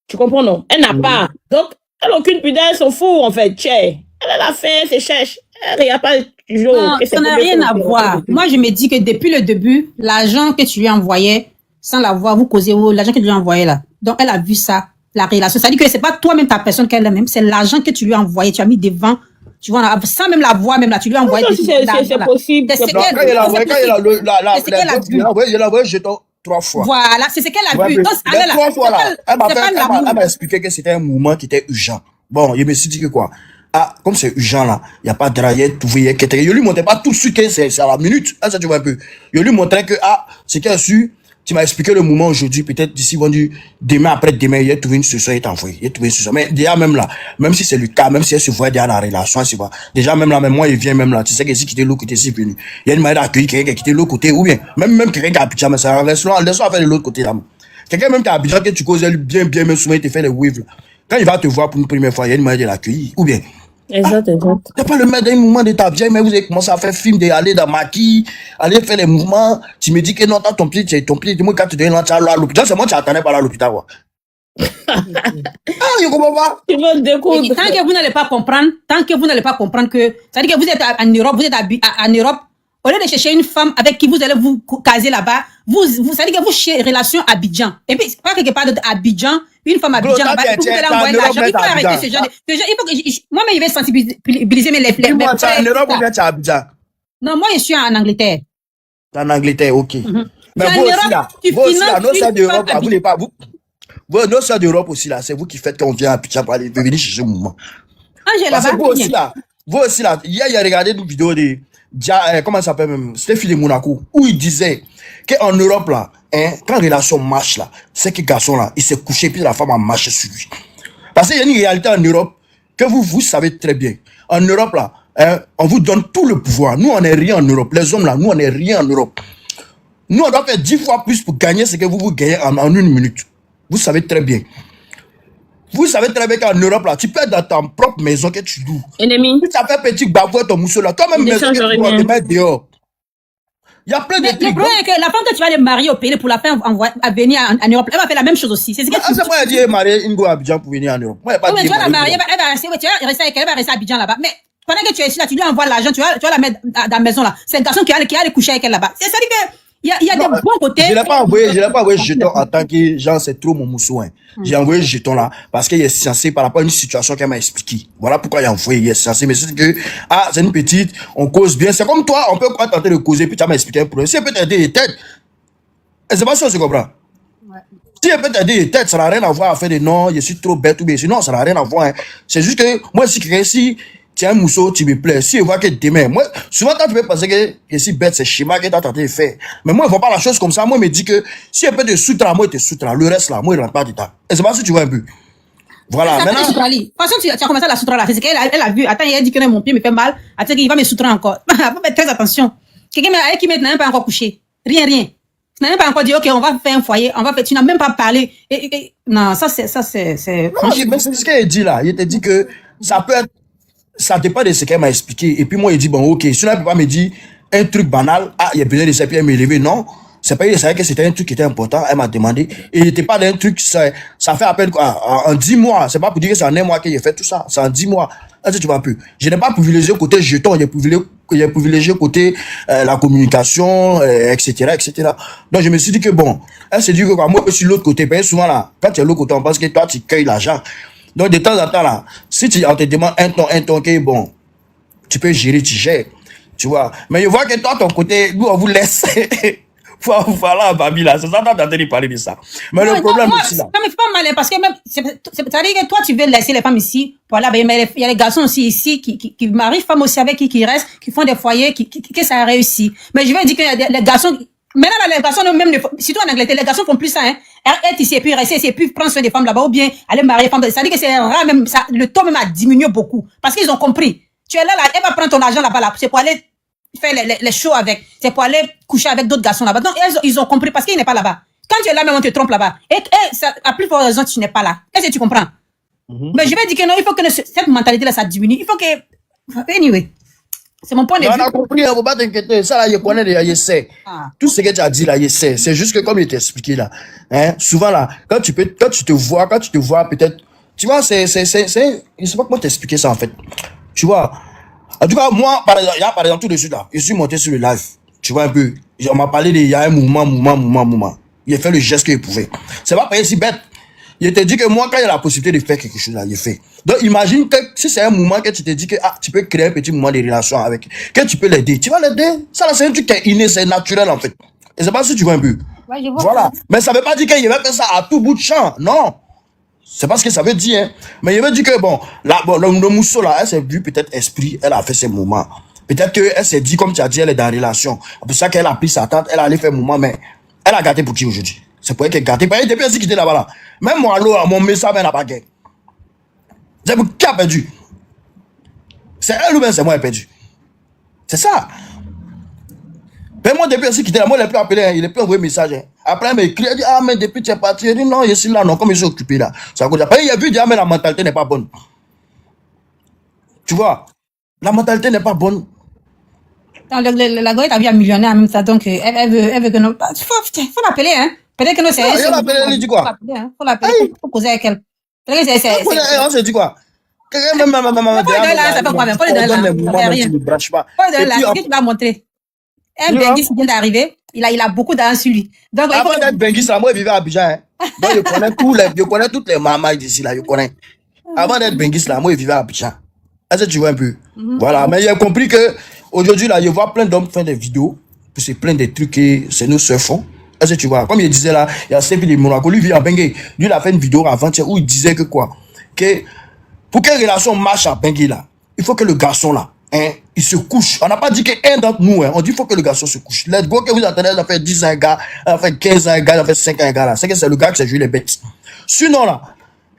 Tu comprends, non? Elle n'a pas. Donc, elle n'a aucune pudeur, elle s'en fout, en fait. Elle a faim, elle se cherche. Il n'y a pas toujours. Non, ça n'a rien à voir. Moi, je me dis que depuis le début, l'argent que tu lui envoyais, sans l'avoir, vous causez, l'argent que tu lui envoyais là. Donc, elle a vu ça, la relation. Ça dit que c'est pas toi-même ta personne qu'elle aime, c'est l'argent que tu lui as envoyé, tu as mis devant. Tu vois, sans même la voir, même là, tu lui as envoyé. C'est possible. C'est ce qu'elle a vu. Je l'ai envoyé jeton 3 fois. Voilà, c'est ce qu'elle a vu. Donc, 3 fois là, elle m'a expliqué que c'était un mouvement qui était urgent. Bon, je me suis dit que quoi? Ah, comme c'est urgent là, il n'y a pas de draguette, tout voyez, je lui montrais pas tout de suite que c'est à la minute. Ah, ça tu vois un peu. Je lui montrais que, ah, c'est qu'elle a su, tu m'as expliqué le moment aujourd'hui, peut-être d'ici vendu, demain, après-demain, il a trouvé une solution, il t'a envoyé, il a trouvé une solution. Mais déjà même là, même si c'est le cas, même si elle se voit déjà dans la relation, c'est pas, déjà même là, même moi, il vient même là, tu sais que si quitter l'autre côté, c'est venu. Il y a une manière d'accueillir quelqu'un qui a quitté l'autre côté, ou bien, même quelqu'un qui a Abidjan, mais ça, laisse-le faire de l'autre côté là. Quelqu'un même qui a Abidjan, que tu causes bien, même souvent, il te fait les waves là. Quand il va te voir pour une première fois, il y a une manière de l'accueillir, ou bien. Exact. T'as pas le mettre d'un mouvement de ta vieille, mais vous avez commencé à faire film, d'aller dans maquille, aller faire les mouvements. Tu me dis que non, t'as ton pied, tu as ton pied. Dis-moi, quand tu donnes là, tu as à l'hôpital. C'est moi, tu attendais pas à l'hôpital, quoi. je comprends pas. Tu veux découdre. Tant que vous n'allez pas comprendre que, c'est-à-dire que vous êtes en Europe, en Europe, au lieu de chercher une femme avec qui vous allez vous caser là-bas, c'est-à-dire que vous cherchez relation Abidjan. Et puis, pas quelque part d'autre Abidjan, une femme Abidjan là-bas, et puis vous allez envoyer l'argent. Il faut arrêter ce genre de, il faut que, moi-même, je vais sensibiliser mes frères. Dis-moi, tu es en Europe ou bien tu es à Abidjan? Non, moi, je suis en Angleterre. En Angleterre, ok. Mais vous aussi là, nos sœurs d'Europe, vous n'êtes pas, nos sœurs d'Europe aussi là, c'est vous qui faites qu'on vient à Abidjan pour aller venir chercher Mouma. Parce que vous aussi là, hier, il y a regardé une vidéo de, comment ça s'appelle même, Stéphie de Monaco, où il disait qu'en Europe là, quand relation marche là, c'est que garçon là, il s'est couché puis la femme a marché sur lui. Parce qu'il y a une réalité en Europe que vous savez très bien. En Europe là, on vous donne tout le pouvoir. Nous, on n'est rien en Europe. Les hommes là, nous, on n'est rien en Europe. Nous, on doit faire 10 fois plus pour gagner ce que vous gagnez en 1 minute. Vous savez très bien. Vous savez très bien qu'en Europe, là, tu peux être dans ta propre maison que tu loues. Ennemi. Tu as fait petit bavouer ton mousseau là. Toi-même, maison que tu dois te mettre dehors. Il y a plein de trucs. Le problème est que la femme que tu vas aller marier au pays pour la faire venir en Europe, elle va faire la même chose aussi. C'est ce que tu moi, elle dit marier une go à Abidjan pour venir en Europe. Moi, tu vas la marier, elle va rester avec elle, elle va rester à Abidjan là-bas. Mais pendant que tu es ici là, tu lui envoies l'argent, tu vas la mettre dans la maison là. C'est un garçon qui va aller coucher avec elle là-bas. C'est-à-dire que il y a des bons côtés. Je l'ai pas envoyé jeton en tant que genre c'est trop mon mousseau. J'ai envoyé jeton là parce qu'il est censé par rapport à une situation qu'elle m'a expliqué. Voilà pourquoi il a envoyé. Il est censé, mais c'est que c'est une petite, on cause bien. C'est comme toi, on peut pas tenter de causer puis tu vas m'expliquer un problème. Si elle peut t'aider les têtes, c'est pas ça, tu comprends. Si elle peut t'aider les têtes, ça n'a rien à voir à faire des non, je suis trop bête ou bien sinon ça n'a rien à voir. C'est juste que moi si quelqu'un tu as un mousseau, tu me plais. Si je vois que demain, moi, souvent quand tu peux penser que si bête, c'est schéma que tu as tenté de faire. Mais moi, je vois pas la chose comme ça. Moi, je me dis que si elle peut te soutenir, moi, je te soutiens. Le reste là, moi, il rentre pas du temps. Et c'est pas si tu vois un peu. Voilà. Maintenant. De toute façon, tu as commencé à la soutenir là. C'est qu'elle a vu. Attends, il a dit que mon pied me fait mal. Attends, il va me soutenir encore. Il faut faire très attention. Quelqu'un avec qui n'a même pas encore couché. Rien. Tu n'as même pas encore dit, ok, on va faire un foyer. Tu n'as même pas parlé. Non, ça, c'est. Non, mais c'est ce qu'elle dit là. Il te dit que ça peut être. Ça dépend de ce qu'elle m'a expliqué. Et puis moi, il dit, bon, ok, si elle ne peut pas me dire un truc banal, il y a besoin de ça, puis elle m'a élevé. Non, c'est pas, il savait que c'était un truc qui était important. Elle m'a demandé. Et il n'était pas d'un truc, ça fait à peine quoi, en 10 mois. C'est pas pour dire que c'est en 1 mois qu'il a fait tout ça. C'est en 10 mois. Là, tu vois un peu. Je n'ai pas privilégié côté jeton, j'ai privilégié côté la communication, etc., etc. Donc, je me suis dit que bon, elle s'est dit que quoi, moi, je suis l'autre côté. Parce que souvent là, quand tu es l'autre côté, on pense que toi, tu cueilles l'argent. Donc, de temps en temps, là, si on te demande un ton, ok, bon, tu peux gérer, tu gères, tu vois. Mais je vois que toi, ton côté, nous, on vous laisse. Voilà, Babi, là, c'est ça, t'as entendu parler de ça. Mais le problème ici, là. Non, mais c'est pas mal, parce que même, c'est-à-dire que toi, tu veux laisser les femmes ici, voilà, mais il y a les garçons aussi ici, qui marient, femmes aussi avec qui restent, qui font des foyers, que ça réussit. Mais je vais dire que les garçons, maintenant, là, les garçons, même, surtout en Angleterre, les garçons font plus ça, hein. Être ici, et puis rester ici, et puis prendre soin des femmes là-bas, ou bien aller marier les femmes. Ça veut dire que c'est rare, même, ça, le taux même a diminué beaucoup. Parce qu'ils ont compris. Tu es là, elle va prendre ton argent là-bas, là, c'est pour aller faire les shows avec, c'est pour aller coucher avec d'autres garçons là-bas. Donc, ils ont compris parce qu'il n'est pas là-bas. Quand tu es là, même, on te trompe là-bas. Et ça, à plus forte raison, tu n'es pas là. Est-ce que tu comprends? Mais je vais dire que non, il faut que cette mentalité-là, ça diminue. Il faut que, anyway. C'est mon point de vue. On a compris, il ne faut pas t'inquiéter. Ça, là, je connais déjà, je sais. Tout ce que tu as dit, là, je sais. C'est juste que, comme je t'ai expliqué, là, hein, souvent, là, quand tu te vois, peut-être, tu vois, je sais pas comment t'expliquer ça, en fait. Tu vois. En tout cas, moi, par exemple, tout de suite, là, je suis monté sur le live. Tu vois un peu. On m'a parlé il y a un mouvement. Il a fait le geste qu'il pouvait. C'est pas pareil si bête. Il te dit que moi, quand il y a la possibilité de faire quelque chose, là, il fait. Donc, imagine que si c'est un moment que tu te dis que, tu peux créer un petit moment de relation avec, que tu peux l'aider. Tu vas l'aider. Ça, là, c'est un truc qui est inné, c'est naturel, en fait. Et c'est pas si tu vois un peu. Ouais, je vois. Voilà. Mais ça veut pas dire qu'il va faire ça à tout bout de champ. Non. C'est pas ce que ça veut dire, hein. Mais il veut dire que, bon, le mousseau, là, elle s'est vue peut-être esprit, elle a fait ses moments. Peut-être qu'elle s'est dit, comme tu as dit, elle est dans la relation. C'est pour ça qu'elle a pris sa tante, elle allait faire un moment, mais elle a gâté pour qui aujourd'hui? C'est pour elle qu'elle a gâté. Parce que depuis elle s'est quittée là-bas, là. Même moi, là, mon message, elle n'a pas gagné. C'est pour qui a perdu? C'est elle ou bien c'est moi qui a perdu? C'est ça. Mais moi, depuis elle s'est quittée là, moi, il n'a plus appelé, hein. Il n'a plus envoyé message, hein. Après, elle m'a écrit, elle dit, mais depuis tu es parti, elle dit, non, je suis là, non, comme je suis occupé là. Ça cause. Après, il a vu, il dit, mais la mentalité n'est pas bonne. Tu vois? La mentalité n'est pas bonne. La goyette a vu un millionnaire en même temps, donc elle veut que non. Faut l'appeler, hein. Peut-être que nous, c'est... Il appelé, il dit quoi? Faut l'appeler, faut causer avec elle. Peut-être que c'est... On se dit quoi? Quelqu'un même... Faut lui donner là, ça fait quoi même? Faut lui donner là, ça fait rien. Faut lui donner là, c'est que tu vas montrer. Un Benguis qui vient d'arriver, il a beaucoup d'argent sur lui. Donc, avant d'être Benguis, là, moi, je vivais à Abidjan. Donc, je connais toutes les mamans d'ici, là, je connais. Avant d'être Benguis, là, moi, je vivais à Abidjan. Est-ce que tu vois un peu? Voilà, mais j'ai compris que aujourd'hui, là, je vois plein d'hommes faire des vidéos, puis c'est plein de trucs que c'est nous seuls font. Est-ce que tu vois? Comme il disait là, il y a Sefi de Monaco, lui vit à Bengué. Lui, il a fait une vidéo avant-hier où il disait que quoi? Que pour qu'une relation marche à Bengué, là, il faut que le garçon, là, hein, il se couche. On n'a pas dit qu'un d'entre nous, hein, on dit qu'il faut que le garçon se couche. Let's go, que vous attendez, ça fait 10 ans un gars, ça fait 15 ans un gars, ça fait 5 ans un gars, là. C'est que c'est le gars qui s'est joué les bêtes. Sinon, là,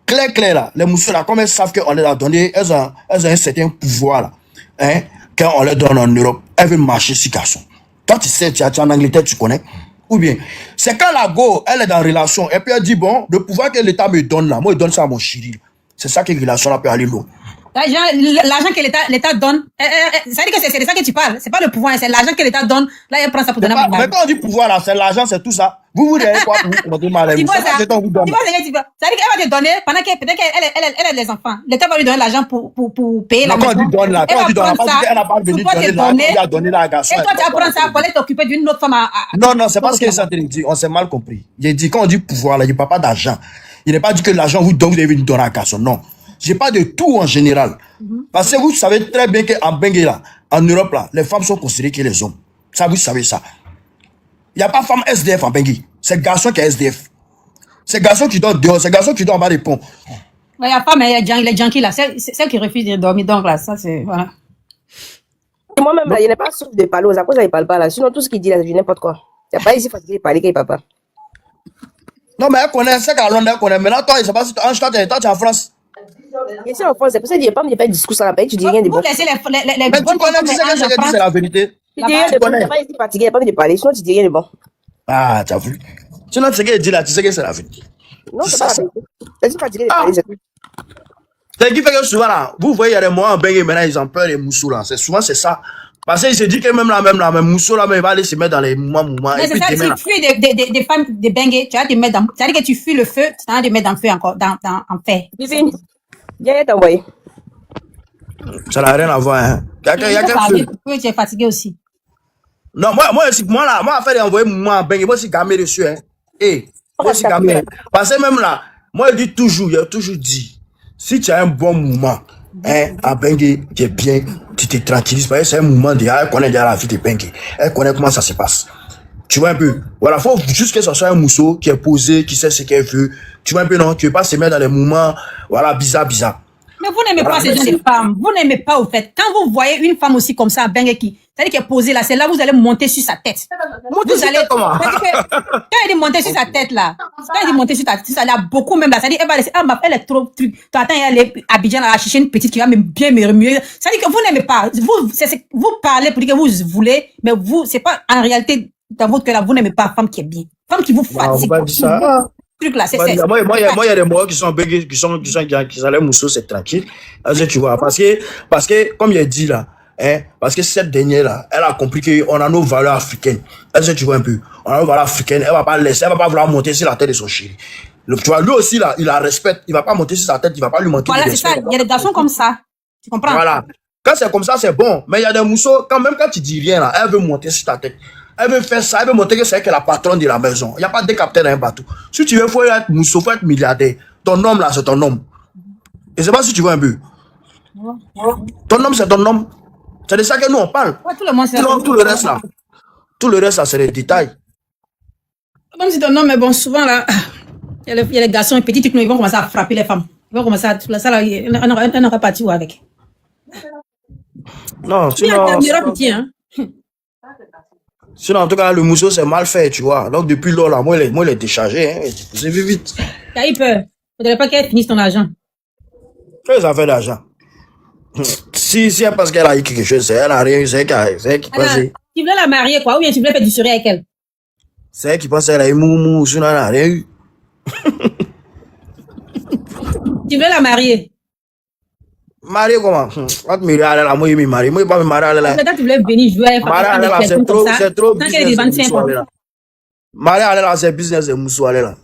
clair, là, les mousseux, là, comme elles savent qu'on leur a donné, elles ont un certain pouvoir, là, hein, quand on les donne en Europe, elles veulent marcher sur garçon. Toi, tu sais, tu es en Angleterre, tu connais. Ou bien, c'est quand la go, elle est dans relation, et puis elle dit, bon, le pouvoir que l'État me donne là, moi, je donne ça à mon chéri. C'est ça que relation là peut aller loin. L'argent que l'État donne, ça veut dire que c'est de ça que tu parles. C'est pas le pouvoir, c'est l'argent que l'État donne. Là, elle prend ça pour donner à mon mais quand on dit pouvoir là, c'est l'argent, c'est tout ça. Vous dites quoi pour vous compter mal? Tu vois ça? Tu vois ce que tu veux? Ça veut dire qu'elle va te donner, pendant qu'elle, peut-être qu'elle a des enfants. L'État va lui donner l'argent pour payer la maison. Quand on dit donne là, quand on dit donne, elle n'a pas venu donner là, elle a donné la garçon. Et toi, tu vas prendre ça pour aller t'occuper d'une autre femme Non, c'est pas ce que ça te dit. On s'est mal compris. J'ai dit, quand on dit pouvoir là, il n'y a pas d'argent. Il n'est pas dit que l'argent vous donne, vous devez nous donner à la garçon. Non. J'ai pas de tout en général. Parce que vous savez très bien qu'en Bengué là, en Europe là, les femmes sont considérées que les hommes. Ça, vous savez ça. Il n'y a pas femme SDF en Bengué. C'est garçon qui est SDF. C'est garçon qui dort dehors, c'est garçon qui dort en bas des ponts. Il y a femme, il y a les junkies là, celle qui refuse de dormir. Donc là, ça c'est, voilà. Moi-même là, il n'est pas sûr de parler aux causes, il ne parle pas là. Sinon, tout ce qu'il dit là, c'est du n'importe quoi. Il n'y a pas ici fatigué de parler qu'il ne parle pas. Non, mais elle connaît, c'est qu'à Londres, elle connaît. Maintenant, toi, je ne sais pas si toi, tu es en France. Bien sûr, en France, c'est pour ça qu'il n'y a pas de discours sur la paix, tu dis rien de bon. Vous laissez les mais tu connais, tu sais que ce que dit, c'est la vérité. Tu dis rien de bon, tu n'es pas ici fatigué, il n'y a pas envie de parler, sinon tu dis rien de bon. Ah, tu as vu. Sinon, tu sais qu'elle dit là, tu sais que c'est la vérité. Non, c'est pas la vérité. Tu es fatigué de parler, c'est tout. C'est qui fait que souvent là, vous voyez, il y a des moments en Bengué, maintenant, ils ont peur des moussous là. C'est souvent, c'est ça. Parce qu'il se dit que même là, Mousso là, il va aller se mettre dans les mouvements. Mais c'est ça, si tu fuis des femmes de Bengué, tu vas te mettre dans, ça veut dire que tu fuis le feu, tu vas te mettre dans le feu encore, en fait. Viens t'envoyer. Ça n'a rien à voir, hein. Il y a qu'un feu. Oui, tu es fatigué aussi. Non, moi, à faire envoyer moi en Bengué, moi, c'est gamé dessus, hein. Moi, c'est gamé. Parce que même là, moi, il a toujours dit, si tu as un bon mouvement, hein, à Bengué, tu es bien, tu te tranquillises, parce que c'est un mouvement de, elle connaît déjà la vie de Bengué. Elle connaît comment ça se passe. Tu vois un peu? Voilà, faut juste que ce soit un mousseau qui est posé, qui sait ce qu'elle veut. Tu vois un peu, non? Tu veux pas se mettre dans les mouvements, voilà, bizarre. Mais vous n'aimez pas ces gens de femmes. Vous n'aimez pas, au fait. Quand vous voyez une femme aussi comme ça, Bengué, c'est-à-dire qu'elle est posée là, c'est là, vous allez monter sur sa tête. Vous allez, comment? Quand elle dit monter sur sa tête là, quand elle dit monter sur sa tête, elle a beaucoup même là, ça dit, elle va laisser, elle est trop truc. Tu attends, elle est Abidjan là, chercher une petite qui va bien me remuer. Ça dit que vous n'aimez pas. Vous parlez pour dire que vous voulez, mais vous, c'est pas, en réalité, dans votre cœur là, vous n'aimez pas femme qui est bien. Femme qui vous fatigue. Là, moi, il y a des mots qui sont bégués, qui sont les mousseaux, c'est tranquille. Tu vois, parce que, comme il a dit là, hein, parce que cette dernière là, elle a compris qu'on a nos valeurs africaines. Tu vois un peu, on a nos valeurs africaines, elle va pas vouloir monter sur la tête de son chéri. Tu vois, lui aussi là, il la respecte, il va pas monter sur sa tête, il va pas lui manquer de respect. Voilà, c'est ça, il y a des garçons comme ça. Tu comprends? Voilà. Quand c'est comme ça, c'est bon. Mais il y a des mousseaux, quand tu dis rien là, elle veut monter sur ta tête. Elle veut faire ça, elle veut montrer que c'est elle qui est la patronne de la maison. Il n'y a pas de capitaine dans un bateau. Si tu veux, il faut être mousseau, il faut être milliardaire. Ton homme là, c'est ton homme. Et c'est pas si tu vois un peu. Ton homme, c'est ton homme. C'est de ça que nous on parle. Ouais, tout le reste là, c'est des détails. Comme si ton homme, mais bon, souvent là, il y a les garçons, les petits trucs, ils vont commencer à frapper les femmes. Ils vont commencer à, ça là, on n'aura pas tout avec. Non, sinon, en tout cas, le mousseau, c'est mal fait, tu vois. Donc, depuis lors, là, moi, il est déchargé, hein. C'est vite. T'as eu peur. Faudrait pas qu'elle finisse ton argent. Quelles affaires d'argent? Si elle pense qu'elle a eu quelque chose, c'est elle n'a rien eu, c'est elle qui pense. Tu voulais la marier, quoi, ou bien tu voulais faire du sourire avec elle? C'est elle qui pense qu'elle a eu moumou, sinon elle n'a rien eu. Tu voulais la marier? Marier comment? Quand tu me marier là, moi, je me marie. Moi, je ne vais pas me marier là. Quand tu voulais venir jouer avec c'est trop business. Marie allait là, c'est business de Moussou allait là.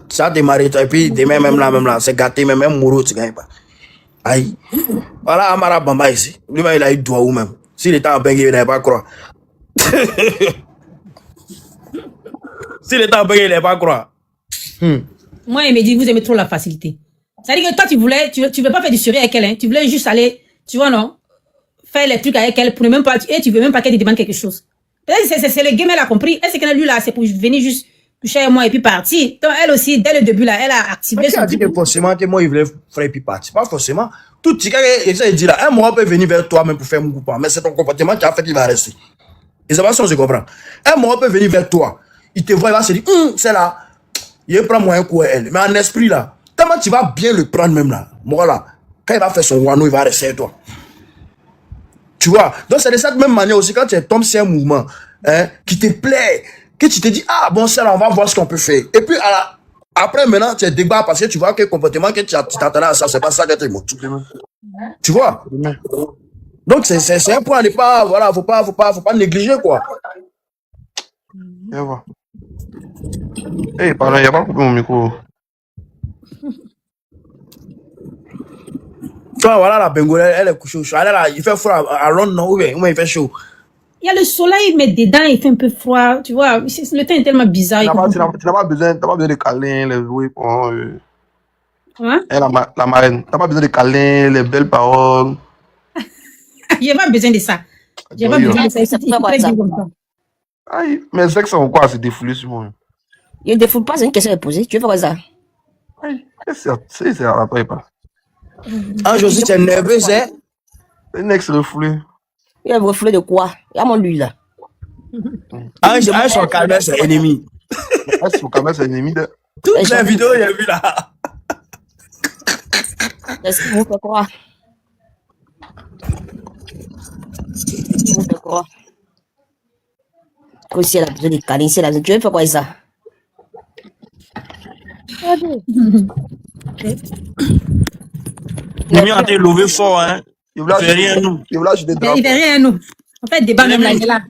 Ça démarré, et puis demain même là, c'est gâté, même Mouro, tu gagnes pas. Aïe. Voilà Amara Bamba ici. Lui-même, il a eu doigt ou même. S'il était en Bengue, il n'allait pas croire. S'il était en Bengue, il n'allait pas croire. Moi, il me dit, vous aimez trop la facilité. C'est-à-dire que toi, tu veux pas faire du sérieux avec elle, hein. Tu voulais juste aller, tu vois, non? Faire les trucs avec elle pour ne même pas, et tu veux même pas qu'elle te demande quelque chose. Peut-être c'est le game, elle a compris. Elle, c'est que lui, là, c'est pour venir juste toucher avec moi et puis partir. Donc, elle aussi, dès le début, là, elle a activé son dit que forcément, que moi, il voulait faire et puis partir. Pas forcément. Tout ce qu'il dit là, un mois peut venir vers toi même pour faire mon coupon. Mais c'est ton comportement qui a fait qu'il va rester. Et c'est pas ça, je comprends. Un mois peut venir vers toi. Il te voit, il va se dire, c'est là. Il prend moi un coup à elle. Mais en esprit, là, tellement tu vas bien le prendre même là. Moi, là, quand il va faire son wano, il va rester avec toi. Tu vois? Donc, c'est de cette même manière aussi, quand tu tombes sur un mouvement, hein, qui te plaît, que tu te dis, ah, bon, ça là, on va voir ce qu'on peut faire. Et puis, après, maintenant, tu es débat parce que tu vois que le comportement que tu t'attendais à ça, c'est pas ça que tu es. Tu vois? Donc, c'est un point à ne pas, voilà, faut pas négliger, quoi. Viens voir. Hey, pardon, il n'y a pas coupé mon micro. Toi, voilà, la Bengola, elle est couchée au chaud. Elle est là, il fait froid à Londres, ou bien il fait chaud. Il y a le soleil, mais dedans, il fait un peu froid. Tu vois, le temps est tellement bizarre. Tu n'as pas besoin de câlins, les jouets. Hein? La marraine, tu n'as pas besoin de câlins, les belles paroles. J'ai pas besoin de ça. J'ai pas besoin de ça. C'est très bien comme ça. Aïe, mes ex sont quoi à se défouler sur moi? Il ne défoule pas, c'est une question à poser. Tu veux faire ça? Aïe, c'est à la pas. Ah, Josie, tu es nerveuse, hein? C'est une ex refoulée. Il a refoulé de quoi? Il y a mon lui là. Ah, son calme, c'est ennemi. Ah, son calme, c'est ennemi de. Toutes les vidéos, il y a vu là. Est-ce qu'il vous fait croire? Il vous fait croire. Si elle a besoin de câlins, si elle a besoin, tu veux faire quoi ça? Il a été levé fort, hein. Il fait rien à nous. Il fait rien à nous. En fait, débat même là, il est là.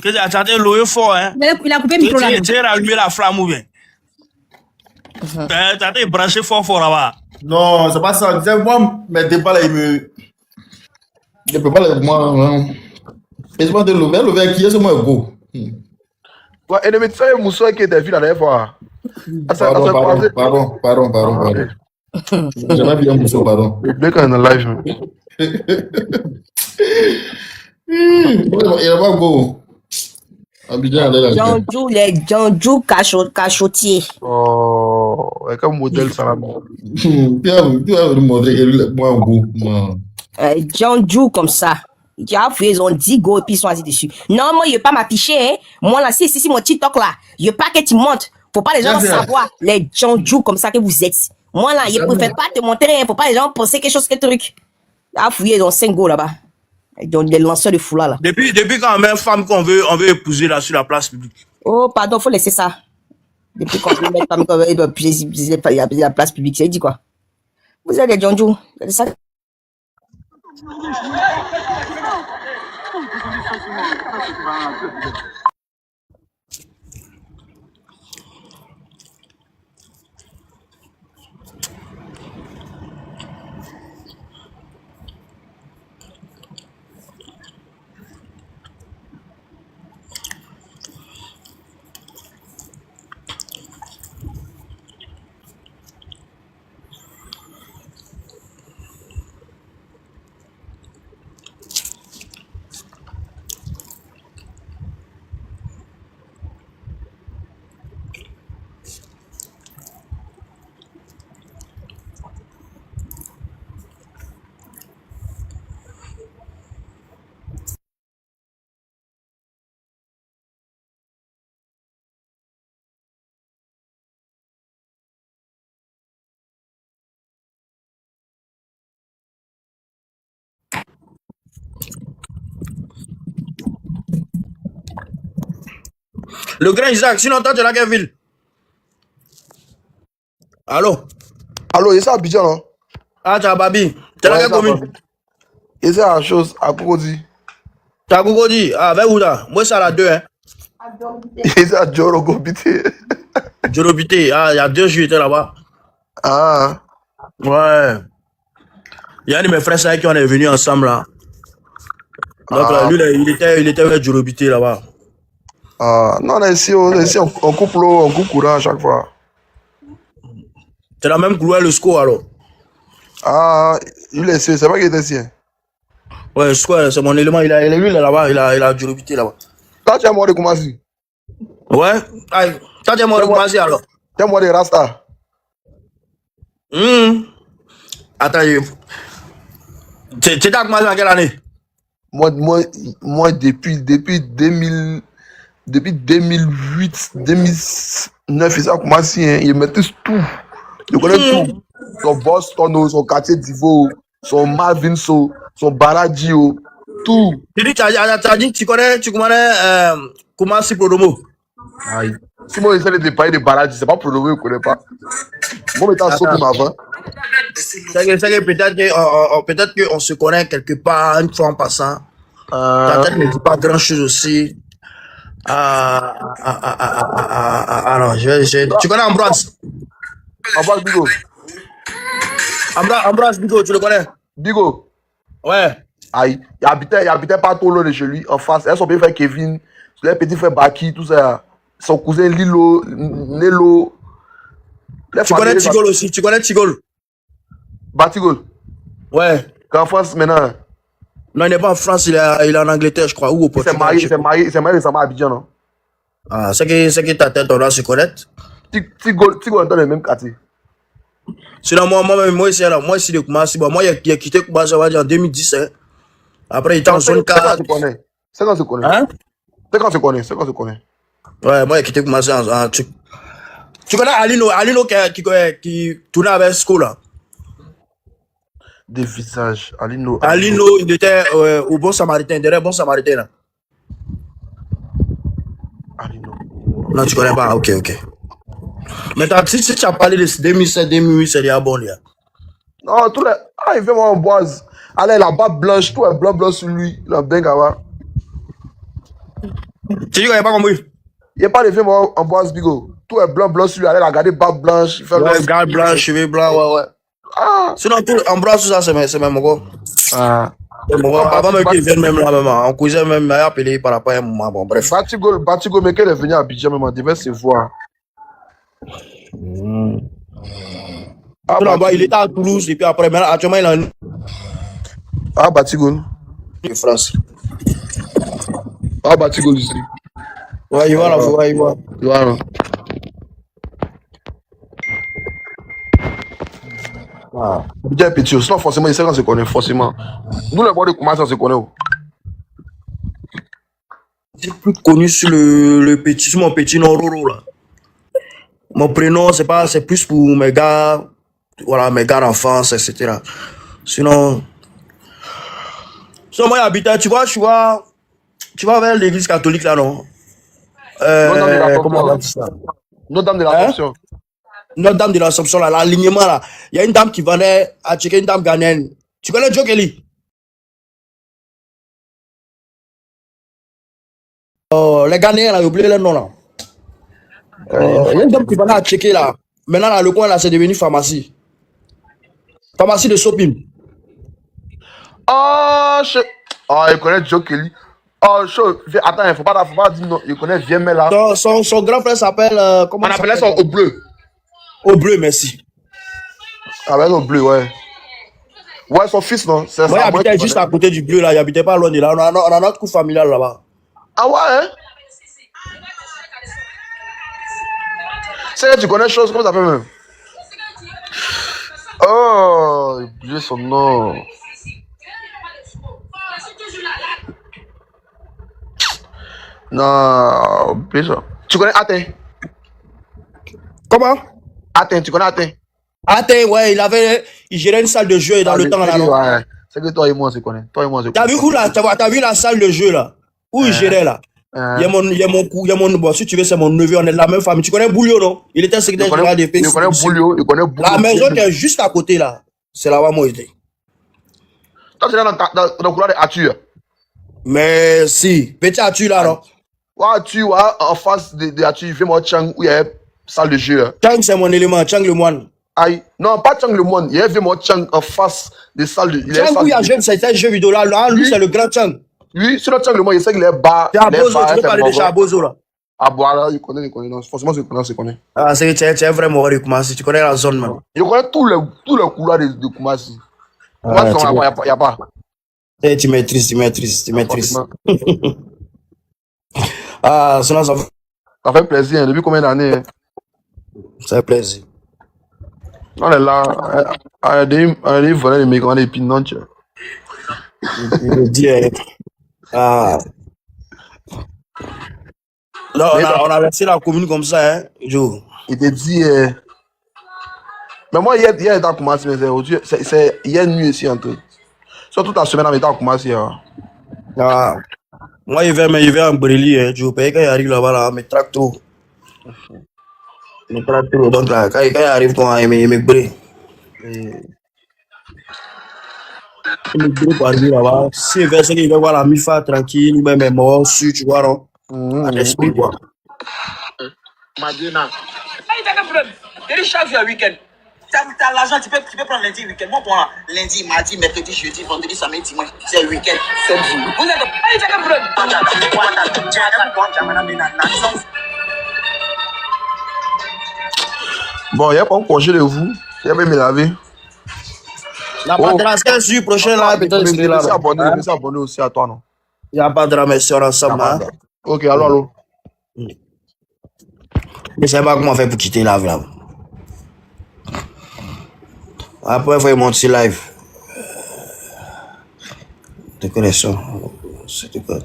Que tu as été levé fort, hein. Il a coupé le micro là. Tu as allumé la flamme ou bien? Tu as été branché fort là-bas. Non, c'est pas ça. Moi, mes débats là, je peux pas les. Moi, et je pense de lever qui est, c'est moi go. Ouais, et le médecin Mousso qui était vu la dernière fois. Pardon. J'aimerais bien Mousso, pardon. Le quand on est live. Il n'a pas go. Abidjan, allez là. Jean-Jou cachotier. Oh, comme modèle ça là. Tu vas me montrer que moi en go. Jean-Jou comme ça. Ils ont 10 go et puis ils sont assis dessus. Non, moi, je ne vais pas m'afficher. Hein. Moi, là, si mon TikTok là, je ne veux pas que tu montes. Faut pas les gens savoir les Jean-Jou comme ça que vous êtes. Moi, là, je ne préfère pas te montrer. Faut pas les gens penser quelque chose, quel truc. Là, fouiller, ils ont 5 go là-bas. Ils ont des lanceurs de foulard là. Depuis quand même femme qu'on veut épouser là sur la place publique. Oh, pardon, faut laisser ça. Depuis qu'on veut mettre femme qu'on veut épouser la place publique, c'est dit quoi? Vous avez des Jean-Jou. C'est ça. Le grand Isaac, sinon toi tu es dans quelle ville? Allô? Allô, c'est ça Abidjan là? Ah, tu as Babi. Tu es dans quelle commune? Et c'est la chose à Cocody. Tu as Cocody? Ah, vers où là? Moi c'est à la 2, hein? Il est à Jorogobité. Jorobité, ah, il y a 2 jours, j'étais là-bas. Ah. Ouais. Il y a un de mes frères qui on est venus ensemble là. Donc là, lui, là, il était avec Jorobité là-bas. Ah, non, là, ici, on coupe l'eau, on coupe courant à chaque fois. C'est la même couleur, le SCO alors. Ah, il est sûr, c'est pas qu'il était ici. Ouais, SCO, c'est mon élément, lui, il est là-bas, il a Jorobité là-bas. Toi, tu es mort de Koumassi. Ouais, aïe, toi, tu es mort de Koumassi alors. Tu es mort de Rasta. Attends, tu étais à Koumassi en quelle année? Moi, depuis 2000, depuis 2008, 2009, ils ont commencé, hein, ils maîtrisent tout. Ils connaissent tout. Son Boston, son quartier d'Ivo, son Marvin, son Baradio, tout. Tu dis, tu as dit que tu connais Koumassi Prodomo. Aïe. Si moi, j'essaie de parler de Baradio, c'est pas Prodomo, je ne connais pas. Moi, je suis en avant. C'est que peut-être qu'on se connaît quelque part, une fois en passant. Ta tête ne dit pas grand-chose aussi. Alors, tu connais Ambroise? Ambroise Bigo. Ambroise Bigo, tu le connais? Bigo. Ouais. Aïe. Il habitait pas trop loin de chez lui, en face. Elle, son petit frère Kevin, son petit frère Baki, tout ça. Son cousin Lilo, Nelo. Tu connais Tigol aussi? Tu connais Tigol? Batigol. Ouais. En France maintenant. Non, il n'est pas en France, il est en Angleterre, je crois, ou au Portugal. Il s'est marié récemment à Abidjan, non? Ah, c'est que ta tête, on doit se connaître. Tigol est dans le même quartier. Sinon, moi ici de Koumassi, moi, il a quitté Koumassi, on va dire, en 2010. Hein. Après, il était en zone 4. C'est quand on se connaît. Hein? C'est quand on se connaît. Ouais, moi, il a quitté Koumassi en truc. Tu connais Alino qui tournait avec Sko, là? Des visages. Alino, il était au Bon Samaritain, derrière Bon Samaritain, là. Alino. Non, tu connais pas, ok. Maintenant, si tu as parlé de 2007, 2008, c'est déjà bon, là. Non, tout le... Ah, il fait moi en boise. Allez, la barbe blanche, tout est blanc sur lui. Il a bien gava. Tu dis qu'il n'y a pas compris? Il n'y a pas de fait moi en boise, Bigo. Tout est blanc sur lui. Allez, la garder barbe blanche. Il fait ouais, garde blanc, cheveux blancs, ouais. Ah. Sinon, tout Ambroise, tout ça, c'est même mon gars. Ah. Avant même qu'il vienne même là, même, on causait même, il a appelé par rapport à un moment, bon, bref. Batigo, mais qu'elle est venue à Abidjan, même, on devait se voir. Ah, bah, il était à Toulouse, et puis après, maintenant, actuellement, il est en... Ah, Batigo. De France. Ah, Batigo, ici. Ouais, il va là, il va. Voilà. Ah. Bien petit, sinon forcément, il sait qu'on se connaît, forcément. Nous, les bois de commencer, on se connaît. J'ai plus connu sur le petit, sur mon petit nom Roro, là. Mon prénom, c'est plus pour mes gars, voilà, mes gars d'enfance, etc. Sinon, moi, j'habitais, tu vas vers l'église catholique, là, non? Comment on va dire ça? Notre-Dame de l'Assomption. Notre-Dame de l'Assomption, là, l'alignement, là. Il y a une dame qui venait à checker, une dame ghanéenne. Tu connais Joe Kelly? Les Ghanéens, là, j'ai oublié le nom, là. Il y a une dame qui venait à checker, là. Maintenant, là, le coin, là, c'est devenu pharmacie. Pharmacie de Sopim. Oh, il connaît Joe Kelly. Oh, attends, il faut pas dire non. Il connaît Viemel, là. Son grand frère s'appelle... on appelait ça au bleu. Au bleu, merci. Ah ouais, au bleu, ouais. Ouais, son fils, non? Moi, il habitait juste à côté du bleu, là. Il habitait pas loin de là. On a notre coup familial là-bas. Ah ouais, hein? C'est que tu connais chose, comment ça s'appelle même? Oh, j'ai oublié son nom. Non, oublié ça. Tu connais Atin? Comment? Atin, tu connais Atin? Atin, ouais, il gérait une salle de jeu dans le temps, là, non? Ouais, c'est que toi et moi, on se connaît. T'as vu où, là? T'as vu la salle de jeu, là? Où il gérait, là? Il y a mon bon, si tu veux, c'est mon neveu, on est de la même famille. Tu connais Boulio, non? Il était secrétaire général des pays. Il connaît Boulio. La maison qui est juste à côté, là. C'est là-bas, moi, j'étais. Toi, tu es dans le couloir de Arthur. Mais si, petit Arthur, là, non? Ouais, tu vois, en face de la tu fais mon Chang où il y a une salle de jeu. Là. Chang, c'est mon élément. Chang le moine. Aïe. Non, pas Chang le moine. Il y a un Chang en face des salles de jeu. Chang où il y a jeu, c'est un jeu vidéo là. Là, lui, c'est le grand Chang. Lui, sur le Chang le moine, il sait qu'il est bas. C'est à Bozo, tu veux parler de Chabozo là. Ah, voilà, il connaît. Non, forcément, je connais. Ah, c'est un vrai mort de Koumassi. Tu connais la zone, man. Je connais tous les couloirs de Koumassi. Ah, Koumassi, il n'y a pas. Eh, tu maîtrises. Ah, sinon, ça fait plaisir. Depuis combien d'années? Hein? Ça fait plaisir. On est là. On est volé les migrants des pinons. Je dis, ah. Non, on a laissé la commune comme ça, hein, Joe. Il te dit, mais moi, hier, j'étais à Koumassi, mais c'est hier nuit ici, en tout. Sur toute la semaine, on était à Koumassi. Ah. Moi, il va en Brélie, hein, Joe. Quand il arrive là-bas, là, me traque trop. Donc, là, quand il arrive, il me brille. Il me brille pour arriver là-bas. Si il va voir la MIFA tranquille, ou même mort, tu vois, non? À l'esprit, quoi. Madina. Il y a un problème. Il chaque jour, week-end. Tu as l'argent, tu peux prendre lundi, week-end. Moi, pour lundi, mardi, mercredi, jeudi, vendredi, samedi, dimanche, c'est le week-end. 7 jours. Vous êtes. Il y a un problème. Bon, il n'y a pas un congé de vous. Il y a même me laver. La padrasse, 15 jours prochain, là, peut-être que je suis abonné aussi à toi, non? Il n'y a pas de drame, sur ensemble, hein? Ok, allô. Je ne sais pas comment faire pour quitter la vie. Après, il faut monter live. De connexion. C'est quoi?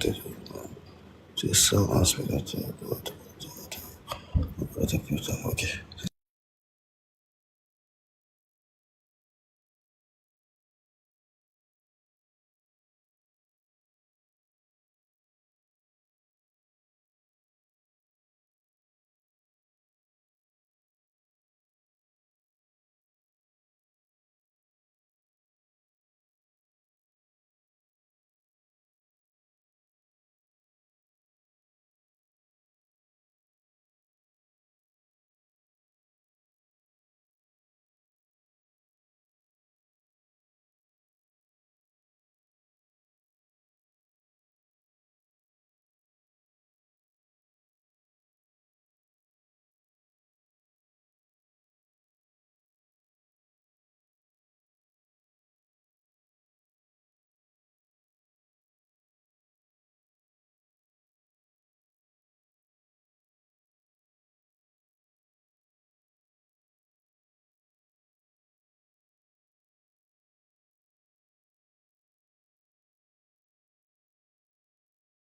C'est ça, ok.